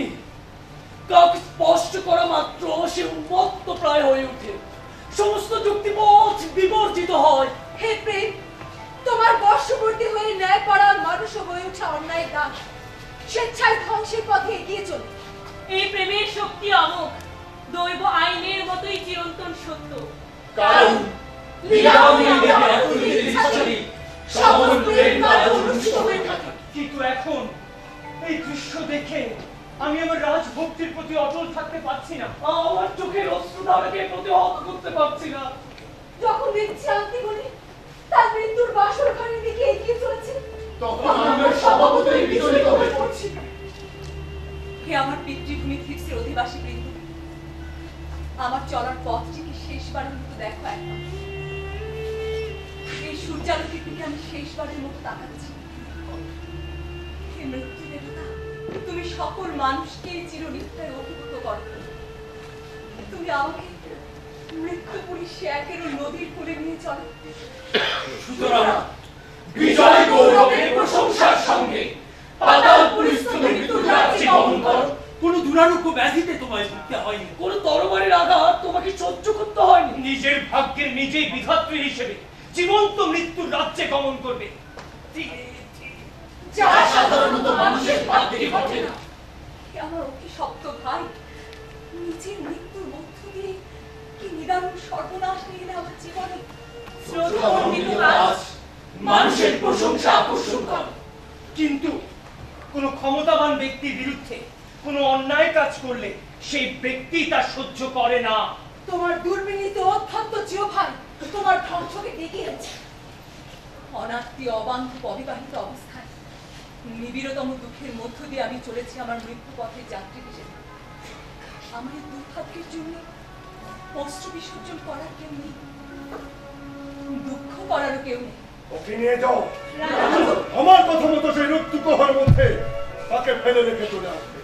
কাউকে স্পষ্ট করা মাত্র সে উন্মত্ত প্রায় হয়ে ওঠে, সমস্ত যুক্তিবোধ বিবর্জিত হয়। হে প্রেম, তোমার বর্ষবর্তী হয়ে ন্যায় পরায়ণ মানুষও হয়ে ওঠা অন্যায় দাস, স্বেচ্ছায় ধ্বংসের পথে এগিয়ে চলে। এই প্রেমের শক্তি অমোঘ, দৈব আইনের মতোই চিরন্তন সত্য। কারণ কিন্তু এখন এই দৃশ্য দেখে আমি আমার রাজভক্তির প্রতি অটল থাকতে পারছি না। আমার চোখের অশ্রুধারাকে প্রতিহত করতে পারছি না। যখন দেখছি আন্তিগুলি তার মৃত্যুর বাসর ঘরের দিকে এগিয়ে চলেছে, তখন আমরা স্বভাবতই বিচলিত হয়ে পড়ছি। হে আমার পিতৃভূমি থিপসের অধিবাসী বৃন্দ, আমার চলার পথটিকে শেষবারের মতো দেখো একবার। এই সূর্যালোকের দিকে আমি শেষবারের মতো তাকাচ্ছি। মৃত্যু দেবতা, তুমি সকল মানুষকে চিরনিদ্রায় অভিভূত করো। তুমি আমাকে মৃত্যুপুরী সে একেরও নদীর কূলে নিয়ে চলো। সুতরাং বিজয় গৌরবের প্রশংসার সঙ্গে পাতালপুরীস্থ মৃত্যুর রাজ্যে গমন করো। কোনো দুরারোগ্য ব্যাধিতে তোমায় ভুগতে হয়নি, কোনো তরবারির আঘাত তোমাকে সহ্য করতে হয়নি। নিজের ভাগ্যের নিজেই বিধাত্রী হিসেবে জীবন্ত মৃত্যুর রাজ্যে গমন করবে, যা সাধারণত মানুষের ভাগ্যে ঘটে না। আমার অভিশপ্ত ভাই নিজের মৃত্যুর মধ্য দিয়ে কি নিদারুণ সর্বনাশ নিয়ে এলে আমার জীবনে। শ্রদ্ধান্বিত রাজ মানুষের প্রশংসা আকর্ষণ করে, কিন্তু কোন ক্ষমতাবান ব্যক্তির বিরুদ্ধে কোন অন্যায় কাজ করলে সেই ব্যক্তি তা সহ্য করে না। তোমার দুর্বিনীত অত্যন্ত জিও ভাই তোমার ধ্বংসকে ডেকে এনেছে। অনাত্মী অবান্ধব অবিবাহিত অবস্থায় নিবিড়তম দুঃখের মধ্য দিয়ে আমি চলেছি আমার মৃত্যু পথের যাত্রী হিসেবে। আমার এই দুর্ভাগ্যের জন্য অশ্রু বিসর্জন করার কেউ নেই, দুঃখ করারও কেউ নেই। ওকে নিয়ে যাও, আমার কথা মতো সেই রক্তু গুহার মধ্যে তাকে ফেলে রেখে চলে আসবে।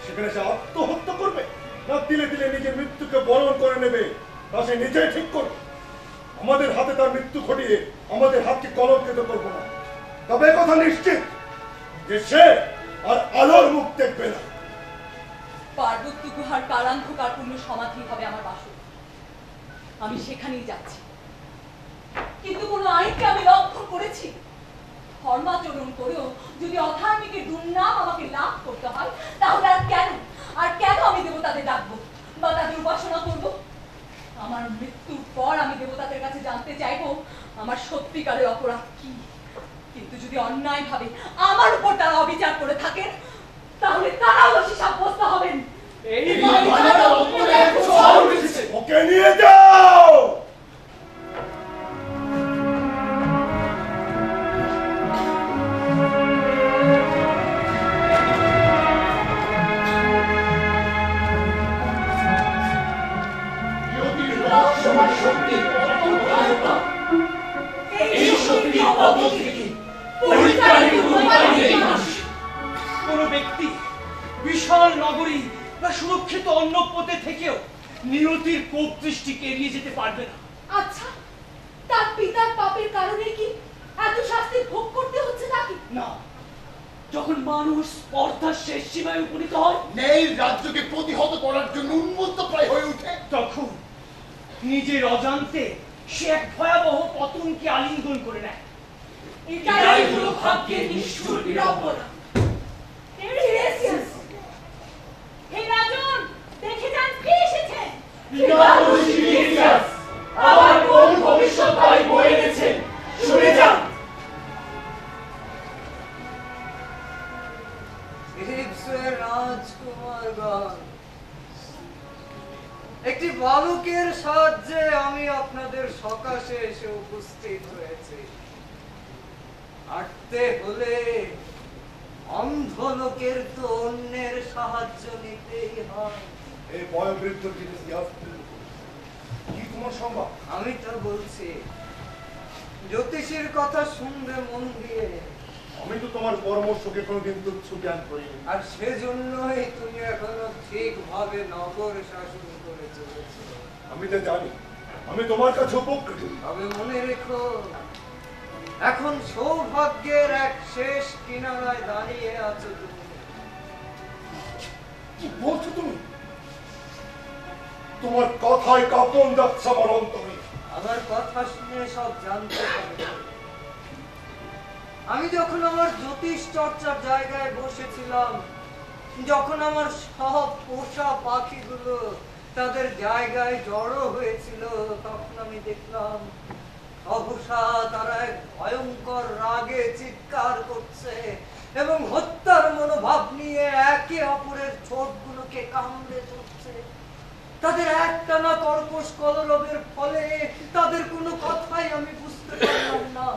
সেখানে সে আত্মহত্যা করবে না দিলে দিলে নিজের মৃত্যুকে বরণ করে নেবে তা সে নিজেই ঠিক করবে। আমাদের হাতে তার মৃত্যু ঘটিয়ে আমাদের হাতকে কলঙ্কিত করবো না। তবে কথা নিশ্চিত যে সে আর আলোর মুখ দেখবে না। পার্বত্য গুহার কালান্ধকারপূর্ণ সমাধি হবে আমার বাসর, আমি সেখানেই যাচ্ছি। কিন্তু কোন আইনকে আমি লঙ্ঘন করেছি? ধর্মাচরণ করেও যদি অধার্মিকের দুর্নাম আমাকে লাভ করতে হয়, তাহলে আর কেন আমি দেবতাদের ডাকবো বা তাদের উপাসনা করবো? আমার মৃত্যুর পর আমি দেবতাদের কাছে জানতে চাইবো আমার সত্যিকারের অপরাধ কি। কিন্তু যদি অন্যায় ভাবে আমার উপর তারা অবিচার করে থাকেন, তাহলে তারাও দোষী সাব্যস্ত হবেন। ওকে নিয়ে যাও। কোন ব্যক্তি বিশাল নগরী বা সুরক্ষিত অন্য পথে থেকেও নিয়তির কোপ দৃষ্টিকে এড়িয়ে যেতে পারবে না। আচ্ছা, তার পিতার পাপের কারণে কি এত শাস্তি ভোগ করতে হচ্ছে নাকি? না, যখন মানুষ স্পর্ধার শেষ সীমায় উপনীত হয়, নেই রাজ্যকে প্রতিহত করার জন্য উন্মত্ত প্রায় হয়ে ওঠে, তখন নিজের অজান্তে সে এক ভয়াবহ পতনকে আলিঙ্গন করে নেয়। এটাই হলো ভাগ্যের নিষ্ঠুর বিড়ম্বনা। হে রাজন, দেখে যান কে এসেছেন। আমার কোন ভবিষ্যৎবাণী বয়ে গেছেন, শুনে যান। রাজকুমারগণ, একটি বালকের সাহায্যে আমি আপনাদের সকাশে এসে উপস্থিত হয়েছি। হাঁটতে হলে অন্ধ লোকের তো অন্যের সাহায্য নিতেই হয়। এই বয়োবৃদ্ধ জিনিস কি তোমার সংবাদ? আমি তো বলছি, জ্যোতিষীর কথা শুনবে মন দিয়ে। আমি তো তোমার পরামর্শকে কোনোদিন তুচ্ছ জ্ঞান করিনি, আর সেজন্যই তুমি এখনো ঠিকভাবে নগর শাসন করে চলেছো। আমি তো জানি আমি তোমার কাছে উপকৃত। তবে মনে রেখো, এখন সৌভাগ্যের এক শেষ কিনারায় দাঁড়িয়ে আছো তুমি। কি বলছো তুমি? তোমার কথায় কাঁপন যাচ্ছে আমার অন্তরে। আমার কথা শুনে সব জানতে পারবে। আমি যখন আমার জ্যোতিষ চর্চার জায়গায় বসেছিলাম, যখন আমার সব পোষা পাখিগুলো তাদের জায়গায় জড়ো হয়েছিল, তখন আমি দেখলাম সহসা তারা এক ভয়ঙ্কর রাগে চিৎকার করছে এবং হত্যার মনোভাব নিয়ে একে অপরের ঠোঁটগুলোকে কামড়ে ধরছে। তাদের একটানা কর্কশ কলরবের ফলে তাদের কোনো কথাই আমি বুঝতে পারলাম না।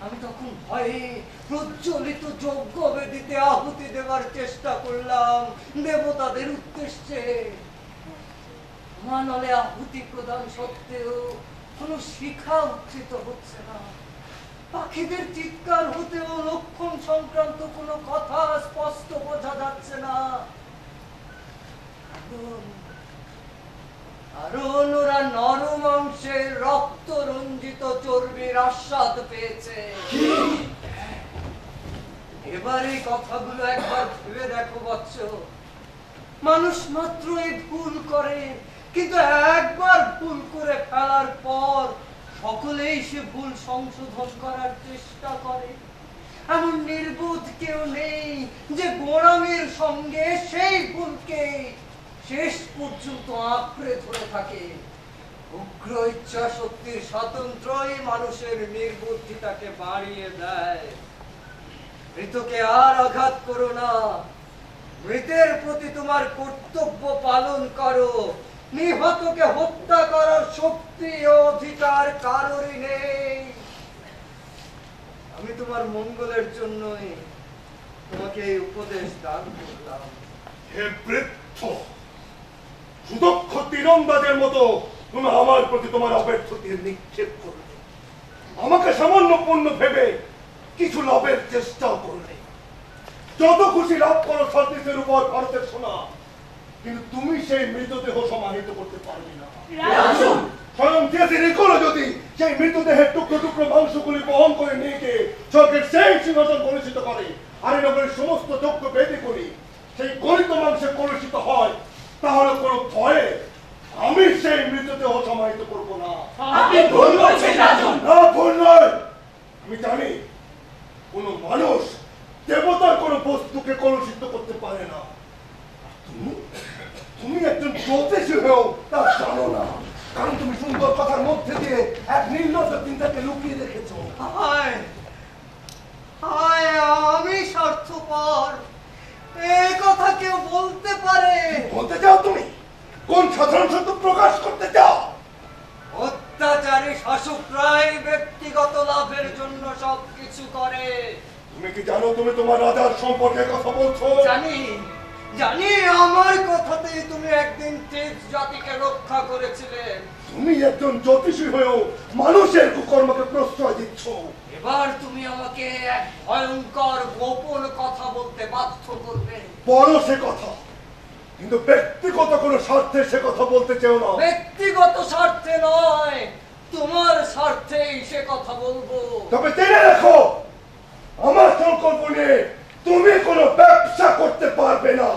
আমি তখন ভয়ে প্রজ্বলিত যজ্ঞ বেদিতে আহুতি দেওয়ার চেষ্টা করলাম দেবতাদের উদ্দেশ্যে। মানলে আহুতি প্রদান সত্ত্বেও কোনো শিখা উচ্চিত হচ্ছে না। পাখিদের চিৎকার হতেও লক্ষণ সংক্রান্ত কোনো কথা স্পষ্ট বোঝা যাচ্ছে না। কারণ ওরা নরম অংশের রক্ত রঞ্জিত চর্বির আস্বাদ পেয়েছে। এবার এই কথাগুলো একবার ভেবে দেখো বৎস। মানুষ মাত্রই ভুল করে, কিন্তু একবার ভুল করে ফেলার পর সকলেই সে ভুল সংশোধন করার চেষ্টা করে। এমন নির্বোধ কেউ নেই যে গোড়ামির সঙ্গে সেই ভুলকে শেষ পর্যন্ত আঁকড়ে ধরে থাকে। উগ্র ইচ্ছা শক্তির স্বাতন্ত্র্যই মানুষের নির্বুদ্ধিতাকে বাড়িয়ে দেয়। মৃতকে আর আঘাত করো না, মৃতের প্রতি তোমার কর্তব্য পালন করো। নিহতকে হত্যা করার শক্তি ও অধিকার কারোরই নেই। আমি তোমার মঙ্গলের জন্যই তোমাকে এই উপদেশ দান করলাম। হে বৃদ্ধ, সুদক্ষ তীরন্দাজের মতো তুমি আমার প্রতি তোমার অব্যর্থতা নিক্ষেপ করলে। আমাকে সামান্য পণ্য ভেবে কিছু লাভের চেষ্টাও করলে। যত খুশি লাভ করো সর্দেশের উপর ভারতের সোনা, কিন্তু তুমি সেই মৃতদেহ সমাহিত করতে পারবে না। স্বয়ং নিকোলো যদি সেই মৃতদেহের টুকরো টুকরো মাংসগুলি বহন করে নিয়ে গিয়ে স্বর্গের সেই সিংহাসন কলুষিত করে, আর এই নগরের সমস্ত যজ্ঞ বেদে করি সেই গলিত মাংসে কলুষিত হয়, তাহলে কোনো ভয়ে আমি সেই মৃতদেহ সমাহিত করবো না। আপনি ভুল করছেন রাজন। না, ভুল নয়। আমি জানি কোন মানুষ দেবতার কোন বস্তুকে কলুষিত করতে পারে না। তুমি একজন জ্যোতিষী হয়েও তা জানো না, কারণ তুমি সুন্দর কথার মধ্যে দিয়ে এক নির্লজ্জ চিন্তাকে লুকিয়ে রেখেছো। আমি স্বার্থপর, এ কথা কেউ বলতে পারে? বলতে চাও তুমি? কোন সাধারণ সত্য প্রকাশ করতে চাও? অত্যাচারী শাসকরাই ব্যক্তিগত লাভের জন্য সবকিছু করে। তুমি কি জানো তুমি তোমার রাজার সম্পর্কে কথা বলছো? জানি, আমার কথাতেই তুমি একদিন তেজ জাতিকে রক্ষা করেছিলে। তুমি একজন জ্যোতিষী হয়েও মানুষের কুকর্মকে প্রশ্রয় দিচ্ছ। এবার তুমি আমাকে এক ভয়ঙ্কর গোপন কথা বলতে বাধ্য করবে। বলো সে কথা, কিন্তু ব্যক্তিগত কোনো স্বার্থে সে কথা বলতে চেও না। ব্যক্তিগত স্বার্থে নয়, তোমার স্বার্থেই সে কথা বলবো। তবে জেনে রাখো, আমার সংকল্প নিয়ে তুমি কোনো ব্যবসা করতে পারবে না।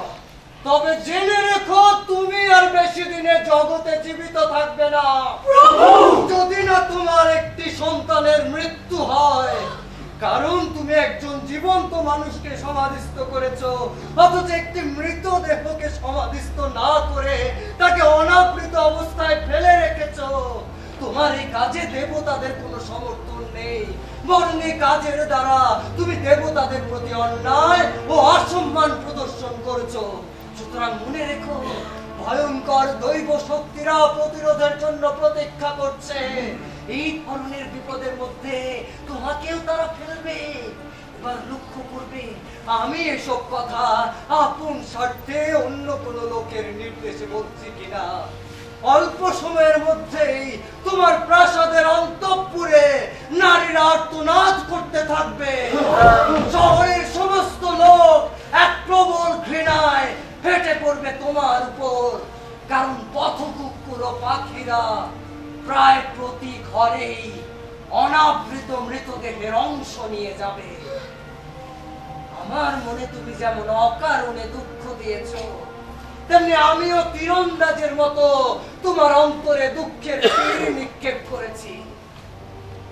তবে জেনে রেখো, তুমি আর বেশি দিনে জগতে জীবিত থাকবে না। যদি না তোমার একটি সন্তানের মৃত্যু হয়, কারণ তুমি একজন জীবন্ত মানুষকে সমাধিস্থ করেছো, অথচ একটি মৃতদেহকে সমাধিস্থ না করে তাকে অনাবৃত অবস্থায় ফেলে রেখেছো। তোমার এই কাজে দেবতাদের কোনো সমর্থন নেই, বরং এই কাজের দ্বারা তুমি দেবতাদের প্রতি অন্যায় ও অসম্মান প্রদর্শন করেছো। সুতরাং মনে রেখো, ভয়ঙ্কর দৈব শক্তিরা প্রতিরোধের জন্য প্রতীক্ষা করছে। এই ধরনের বিপদের মধ্যে তোমাকেও তারা ফেলবে। এবার লক্ষ্য করবে, আমি এসব কথা আপন স্বার্থে অন্য কোন লোকের নির্দেশে বলছি কিনা। অল্প সময়ের মধ্যেই তোমার প্রাসাদের অন্তঃপুরে নারীরা আর্তনাদ করতে থাকবে। শহরের সমস্ত লোক এক প্রবল ঘৃণায় ফেটে পড়বে তোমার উপর, কারণ পথকুক্কুর ও পাখিরা প্রায় প্রতি ঘরেই অনাবৃত মৃতদেহের অংশ নিয়ে যাবে। আমার মনে তুমি যেমন অকারণে দুঃখ দিয়েছো, তেমনি আমিও তীরন্দাজের মতো তোমার অন্তরে দুঃখের তীর নিক্ষেপ করেছি।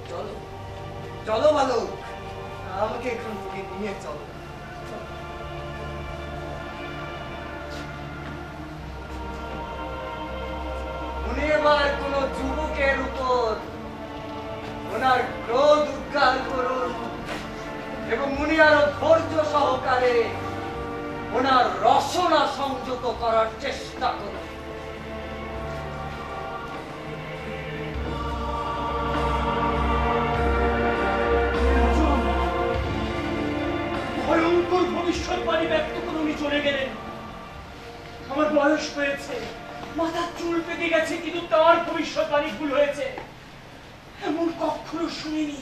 চলো চলো বালক, আমাকে এখান থেকে নিয়ে চলো। উনি এবার কোন যুবকের উপর ওনার ক্রোধ উদ্গার করুন এবং উনি আরো ধৈর্য সহকারে ওনার রসনা সংযত করার চেষ্টা করুন। ভয়ঙ্কর ভবিষ্যৎবাণী ব্যক্ত করে উনি চলে গেলেন। আমার বয়স হয়েছে, মাথার চুল পেকে গেছে, কিন্তু তার ভবিষ্যৎবাণী ভুল হয়েছে এমন কখনো শুনিনি।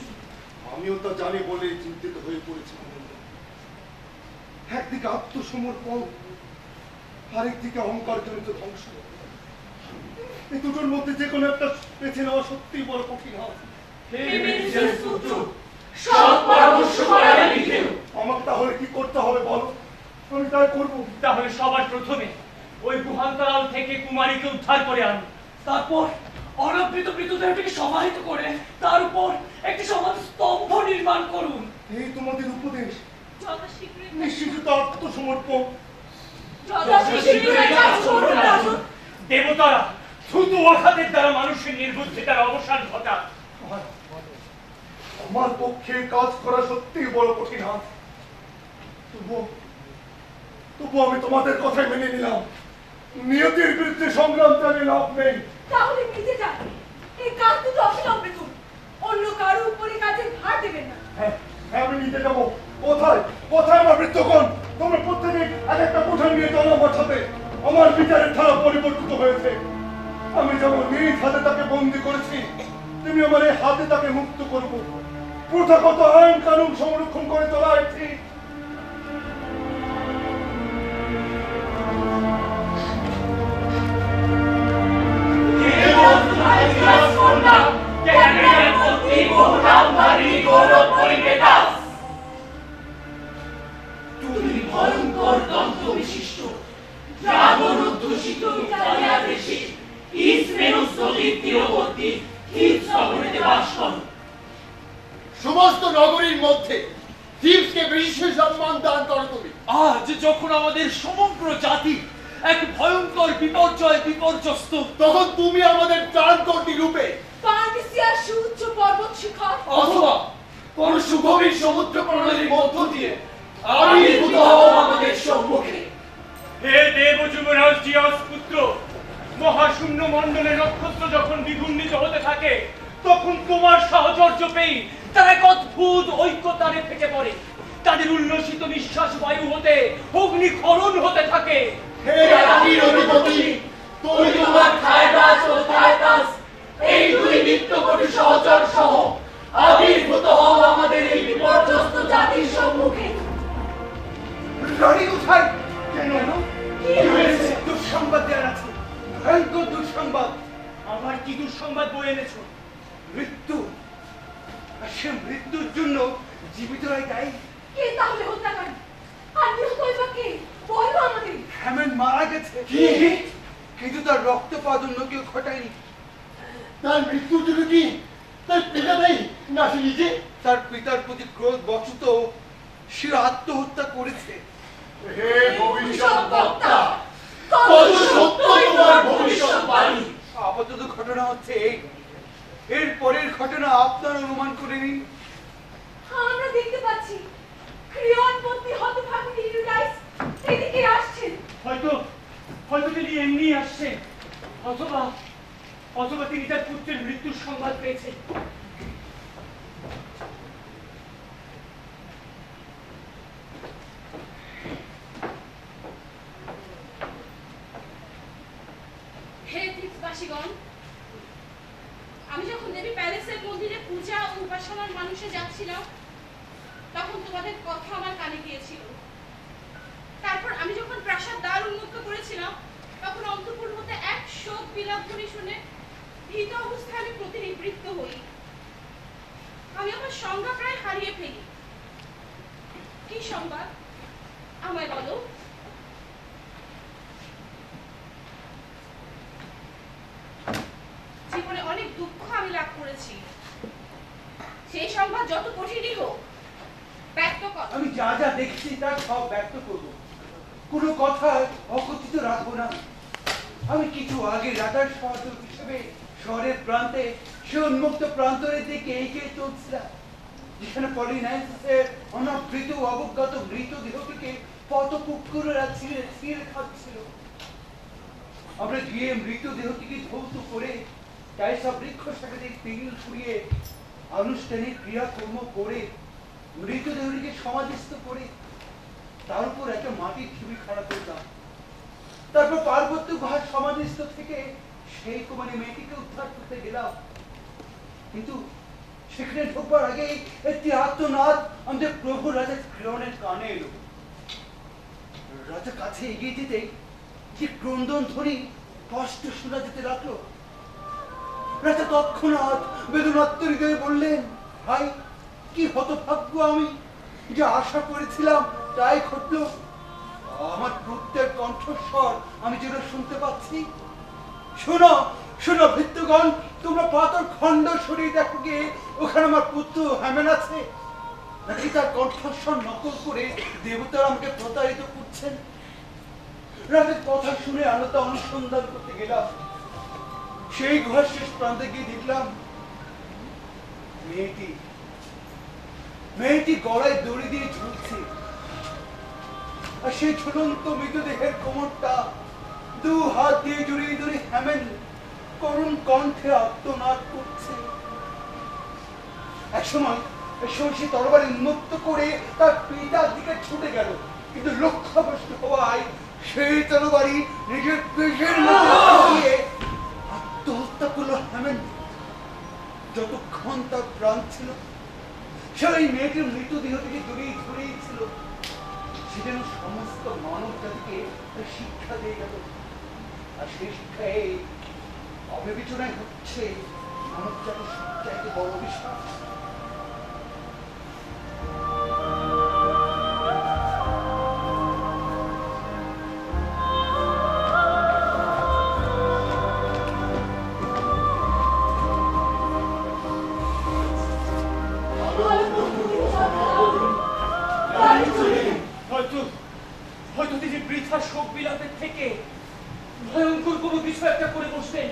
আমিও তা জানি বলে চিন্তিত হয়ে পড়েছি। একদিকে আত্মসমর্পণ, আরেকদিকে অহংকারজনিত ধ্বংস। এই দুটোর মধ্যে যে কোনো একটা বেছে নেওয়া সত্যিই বড় কঠিন হয়। আমার তাহলে কি করতে হবে বলো, আমি তাই করবো। তাহলে সবার প্রথমে ওই গুহান্তরাল থেকে কুমারীকে উদ্ধার করে আন, তারপর অনাবৃত মৃতদেহটিকে সমাহিত করে তার উপর একটি সমাধি স্তম্ভ নির্মাণ করুন। এই তোমাদের উপদেশ, যথাশীঘ্রই নিশ্চিত আত্মসমর্পণ। দেবতারা থুতু আঘাতের দ্বারা মানুষের নির্বুদ্ধিতার অবসান ঘটান। আমার পক্ষে কাজ করা সত্যি বড় কঠিন হয়। তবু আমি তোমাদের কথাই মেনে নিলাম। নিয়তির বিরুদ্ধে সংগ্রাম চালিয়ে লাভ নেই। তাহলে নিজে যান, এই কাজ দুটো অবিলম্বে করুন, অন্য কারো উপরে কাজের ভার দেবেন না। হ্যাঁ, আমি নিতে যাবো। কোথায় কোথায় আমার মৃত্যুগণ? তোমরা প্রত্যেকে এক একটা কোঠা নিয়ে চলো আমার সাথে। আমার বিচারের ধারা পরিবর্তিত হয়েছে। আমি যেমন নিজ হাতে তাকে বন্দী করেছি, তুমি আমার এই হাতে তাকে মুক্ত করবো। প্রথাগত আইন কানুন সংরক্ষণ করে চলা ঠিক। তুমি ভয়ঙ্কর দন্ত বিশিষ্ট ড্রাগন অধ্যুষিত ইতালিয়াদেশী ইসমেনুস নদীর তীরবর্তী থিবস নগরীতে বাস করো। সমস্ত নগরীর মধ্যে থিবসকে বিশেষ সম্মান দান করো তুমি। আজ যখন আমাদের সমগ্র জাতি এক ভয়ঙ্কর বিপর্যস্ত, তখন তুমি আমাদের ত্রাণকর্ত্রী রূপে পারমিসিয়ার সুউচ্চ পর্বত শিখর অথবা কোন সুগভীর সমুদ্র প্রণালীর মধ্য দিয়ে আবির্ভূত হও আমাদের সম্মুখে। হে দেব যুবরাজ জিয়াস পুত্র, মহাশূন্য মণ্ডলের নক্ষত্র যখন দ্বিগুণিত হতে থাকে, তখন তোমার সাহচর্য পেয়ে তারা এক অদ্ভুত ঐক্যতানে ফেটে পড়ে। তাদের উল্লসিত নিঃশ্বাস বায়ু হতে অগ্নিক্ষরণ হতে থাকে। হে আদির অধিপতি, তুমি তোমার থাইটাস ও থাইটাস এই দুই নিত্যকোটি সহচর সহ আবির্ভূত হও আমাদের এই বিপর্যস্ত জাতির সম্মুখে। রানী কোথায়? কেন কি হয়েছে? দুঃসংবাদ দেওয়ার আছে, ভয়ঙ্কর দুঃসংবাদ। আমার কি দুঃসংবাদ বয়ে এনেছো? মৃত্যু। আর সে মৃত্যুর জন্য জীবিতরাই দায়ী। কে তাহলে হত্যাকারী? আর নিহত বা কে? বলো আমাদের। হ্যামেন মারা গেছে, কিন্তু তার রক্তপাত অন্য কেউ ঘটায়নি। তার মৃত্যুর জন্য কি তার পিতা নেই না সে নিজে? তার পিতার প্রতি ক্রোধ বশত সে আত্মহত্যা করেছে। হে ভবিষ্যৎবক্তা, কত সত্য তোমার ভবিষ্যৎবাণী। আপাতত ঘটনা হচ্ছে এই, এর পরের ঘটনা আপনার অনুমান করে নিন। আমরা দেখতে পাচ্ছি ক্রিয়নপন্থী হতভাগিনী ইউরাইস এদিকে আসছেন। হয়তো তিনি এমনি আসছেন, অথবা তিনি তার পুত্রের মৃত্যুর সংবাদ পেয়েছেন। হে থিবসবাসীগণ, আমি যখন দেবী প্যালেসের মন্দিরে পূজা ও উপাসনার মানুষে যাচ্ছিলাম, তখন তোমাদের কথা আমার কানে গিয়েছিল। তারপর আমি যখন প্রাসাদ দ্বার উন্মুক্ত করেছিলাম, তখন অন্তঃপুর হতে এক শোক বিলাপ ধ্বনি শুনে ভীত অবস্থায় আমি প্রতিনিবৃত্ত হই। আমি আমার সংজ্ঞা প্রায় হারিয়ে ফেলি। কি সংবাদ? আমায় বলো। জীবনে অনেক দুঃখ আমি লাভ করেছি, সেই সংবাদ যত কঠিনই হোক ব্যক্ত কর। আমি যা যা দেখছি তার সব ব্যক্ত করব, কোনো কথা অকথিত রাখবো না। আমি কিছু আগে রাজার সহযোগ হিসেবে শহরের প্রান্তে সে উন্মুক্ত প্রান্তরের দিকে এগিয়ে চলছিলাম, যেখানে পলিনাইসিসের অনাবৃত অবজ্ঞাত মৃতদেহটিকে পথকুকুরেরা ছিঁড়ে খাচ্ছিল। আমরা গিয়ে মৃতদেহটিকে ধৌত করে টাইসা বৃক্ষ শাখাতে তেল ছুঁড়িয়ে আনুষ্ঠানিক ক্রিয়াকর্ম করে মৃতদেহটিকে সমাধিস্থ করে তার উপর একটা মাটির ঢিবি খাড়া করলাম। তারপর পার্বত্য গুহার সমাধিস্থ থেকে সেই কুমারী মেয়েটিকে উদ্ধার করতে গেলাম, কিন্তু সেখানে ঢোকবার আগেই একটি আত্মনাদ আমাদের প্রভু রাজা গ্রহণের কানে এলো। রাজা কাছে এগিয়ে যেতেই যে ক্রন্দন ধ্বনি স্পষ্ট শোনা যেতে লাগলো। রাজা তৎক্ষণাৎ বেদনাত্ম হৃদয়ে বললেন, ভাই, কি হতভাগ্য আমি, যে আশা করেছিলাম তাই ঘটলো। আমার পুত্রের কণ্ঠস্বর আমি যেন শুনতে পাচ্ছি। শোনো শোনো ভৃত্যগণ, তোমরা পাথর খণ্ড সরিয়ে দেখো গিয়ে ওখানে আমার পুত্র হেমেন আছে নাকি তার কণ্ঠস্বর নকল করে দেবতারা আমাকে প্রতারিত করছেন। রাতের কথা শুনে আলোতে অনুসন্ধান করতে গেলাম। সেই গুহার শেষ প্রান্তে গিয়ে দেখলাম মেয়েটি গলায় দড়ি দিয়ে ঝুলছে, আর সেই ঝুলন্ত মৃতদেহের কোমরটা দু হাত দিয়ে জড়িয়ে ধরে হেমেন করুণ কণ্ঠে আত্মনাদ করছে। একসময় সে তরবারি উন্মুক্ত করে তার পিতার দিকে ছুটে গেল, কিন্তু লক্ষ্যভ্রষ্ট হওয়ায় সেই তরবারি নিজের পেশের মধ্যে আত্মহত্যা করলো হেমেন। যতক্ষণ তার প্রাণ ছিল সেই মেয়েটির মৃতদেহ থেকে দূরেই ধরেই ছিল। সে যেন সমস্ত মানব জাতিকে শিক্ষা দিয়ে গেল, আর সেই শিক্ষায় অবিবেচনায় হচ্ছে মানব জাতির সবচাইতে বড় বিশ্বাস। হয়তো তিনি বৃথা শোক বিলাপের থেকে ভয়ঙ্কর কোনো কিছু একটা করে বসতেন।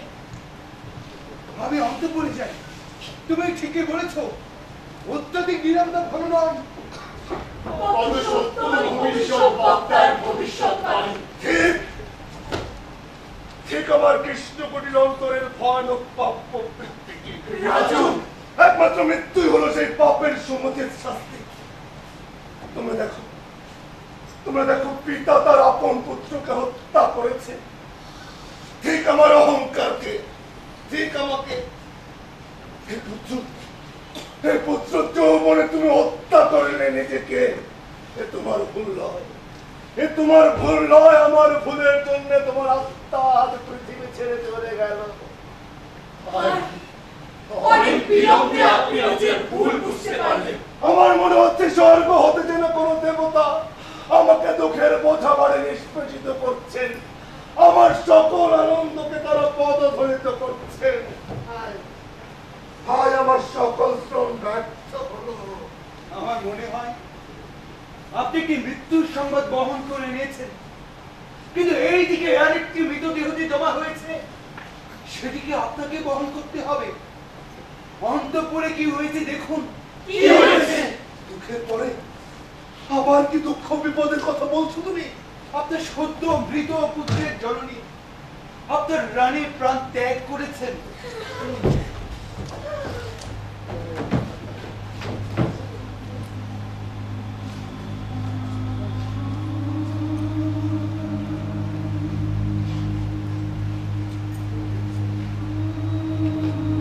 আমি অন্তঃপুরে যাই। তুমি ঠিকই বলেছো, অত্যাধিক নিরাপদা ভালো নয়। ঠিক আমার কৃষ্ণকুটির অন্তরের ভয়ানক পাপ প্রবৃত্তি। একমাত্র মৃত্যুই হলো সেই পাপের সমুচিত শাস্তি। তোমরা দেখো পিতা তার আপন পুত্রকে হত্যা করেছে, ঠিক আমার অহংকারকে, ঠিক আমাকে। হে পুত্র যৌবনে তুমি হত্যা করলে নিজেকে। এ তোমার ভুল নয়, এ তোমার ভুল নয়। আমার ভুলের জন্য তোমার আত্মা আজ পৃথিবী ছেড়ে চলে গেল। আমার মনে হচ্ছে স্বর্গ হতে যেন কোন দেবতা আমাকে দুঃখের বোঝা বাড়ি নিষ্পেষিত করছেন, আমার সকল আনন্দকে তারা পদধরিত করছেন। হায় আমার সকল শ্রম ব্যর্থ হলো। আমার মনে হয় আপনি কি মৃত্যুর সংবাদ বহন করে নিয়েছেন, কিন্তু এই দিকে আরেকটি মৃতদেহটি জমা হয়েছে, সেটিকে আপনাকে বহন করতে হবে। অন্তঃপুরে কি হয়েছে দেখুন। কি হয়েছে? দুঃখের পরে আবার কি দুঃখ বিপদের কথা বলছো তুমি? আপনার সদ্য মৃত পুত্রের জননী, আপনার রানী প্রাণ ত্যাগ করেছেন।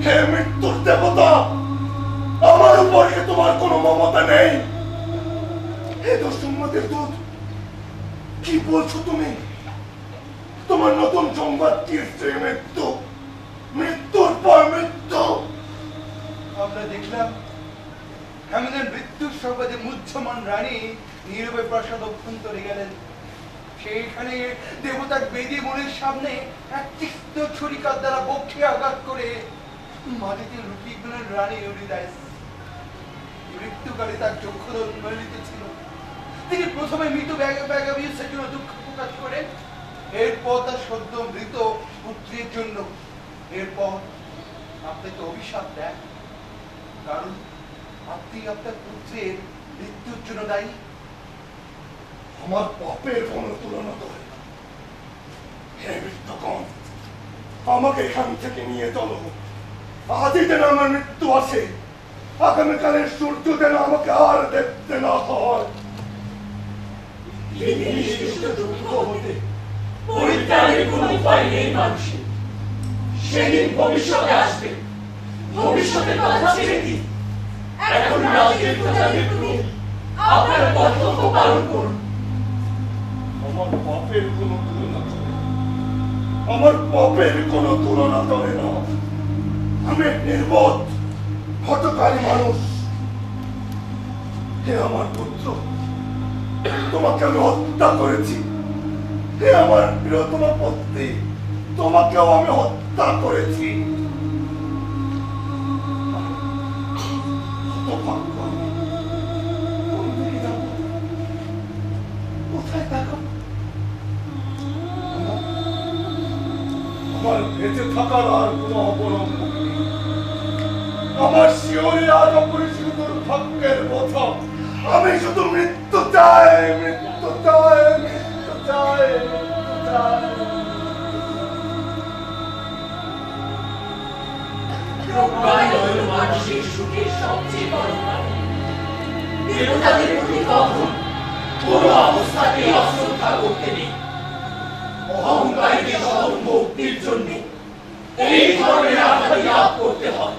হে মৃত্যুর দেবতা, আমার উপর কি তোমার কোনো মমতা নেই? হে দস্যুমতির দূত, কি বলছো তুমি? তোমার নতুন সংবাদ কি? স্ত্রী মৃত্যু, মৃত্যুর পর মৃত্যু। আমরা দেখলাম হেমেনের মৃত্যুর সংবাদে মুহ্যমান রানী নীরবে প্রাসাদ অভ্যন্তরে গেলেন। সেইখানে দেবতার বেদী মনের সামনে এক তিক্ত ছুরিকার দ্বারা বক্ষে আঘাত করে মাটিতে লুটিয়ে গেলেন রানী ইউরিদাইস। মৃত্যুকালে তার চক্ষুদল উন্মোলিত ছিল। তিনি প্রথমে মৃত ব্যাগাবিউসের জন্য দুঃখ প্রকাশ করেন, এরপর তার সদ্য মৃত পুত্রের জন্য, এরপর আপনাকে অভিশাপ দেন, কারণ আপনি আপনার পুত্রের মৃত্যুর জন্য দায়ী। আমার পাপের কোনো তুলনা করে না। হে মৃত্যুগণ, আমাকে এখান থেকে নিয়ে চলো। আজই যেন আমার মৃত্যু আসে, আগামীকালের সূর্য যেন আমাকে আর দেখতে না হয়। পরিত্রাণের কোনো উপায় নেই মানুষের। সেদিন ভবিষ্যতে আসবে, ভবিষ্যতের কথা ছেড়ে দিন, এখন রাজ্যের প্রজাদের প্রতি আপনার কর্তব্য পালন করুন। আমার পাপের কোনো তুলনা করে না। আমার পাপের কোনো তুলনা করে না। আমি নির্বোধ হঠকারী মানুষ। হে আমার পুত্র, তোমাকে আমি হত্যা করেছি। হে আমার প্রিয়তমা পত্নী, তোমাকেও আমি হত্যা করেছি। হতভাগ্য আমি। কোন দিকে যাব? কোথায় তাকাবো? আমার বেঁচে থাকার আর কোনো অবলম্বন নেই। আমার শিওরে আজ অপরিচিত দুর্ভাগ্যের কথা। আমি শুধু মৃত্যু চাই, মৃত্যু চাই, মৃত্যু চাই, মৃত্যু চাই। প্রজ্ঞায় হল মানুষের সুখের সবচেয়ে বড় কারণ। দেবতাদের প্রতি কখন কোনো অবস্থাতেই অশ্রদ্ধা করতে নেই। অহংকারীকে স্বয়ং মুক্তির জন্য এই ধরনের আঘাত লাভ করতে হয়।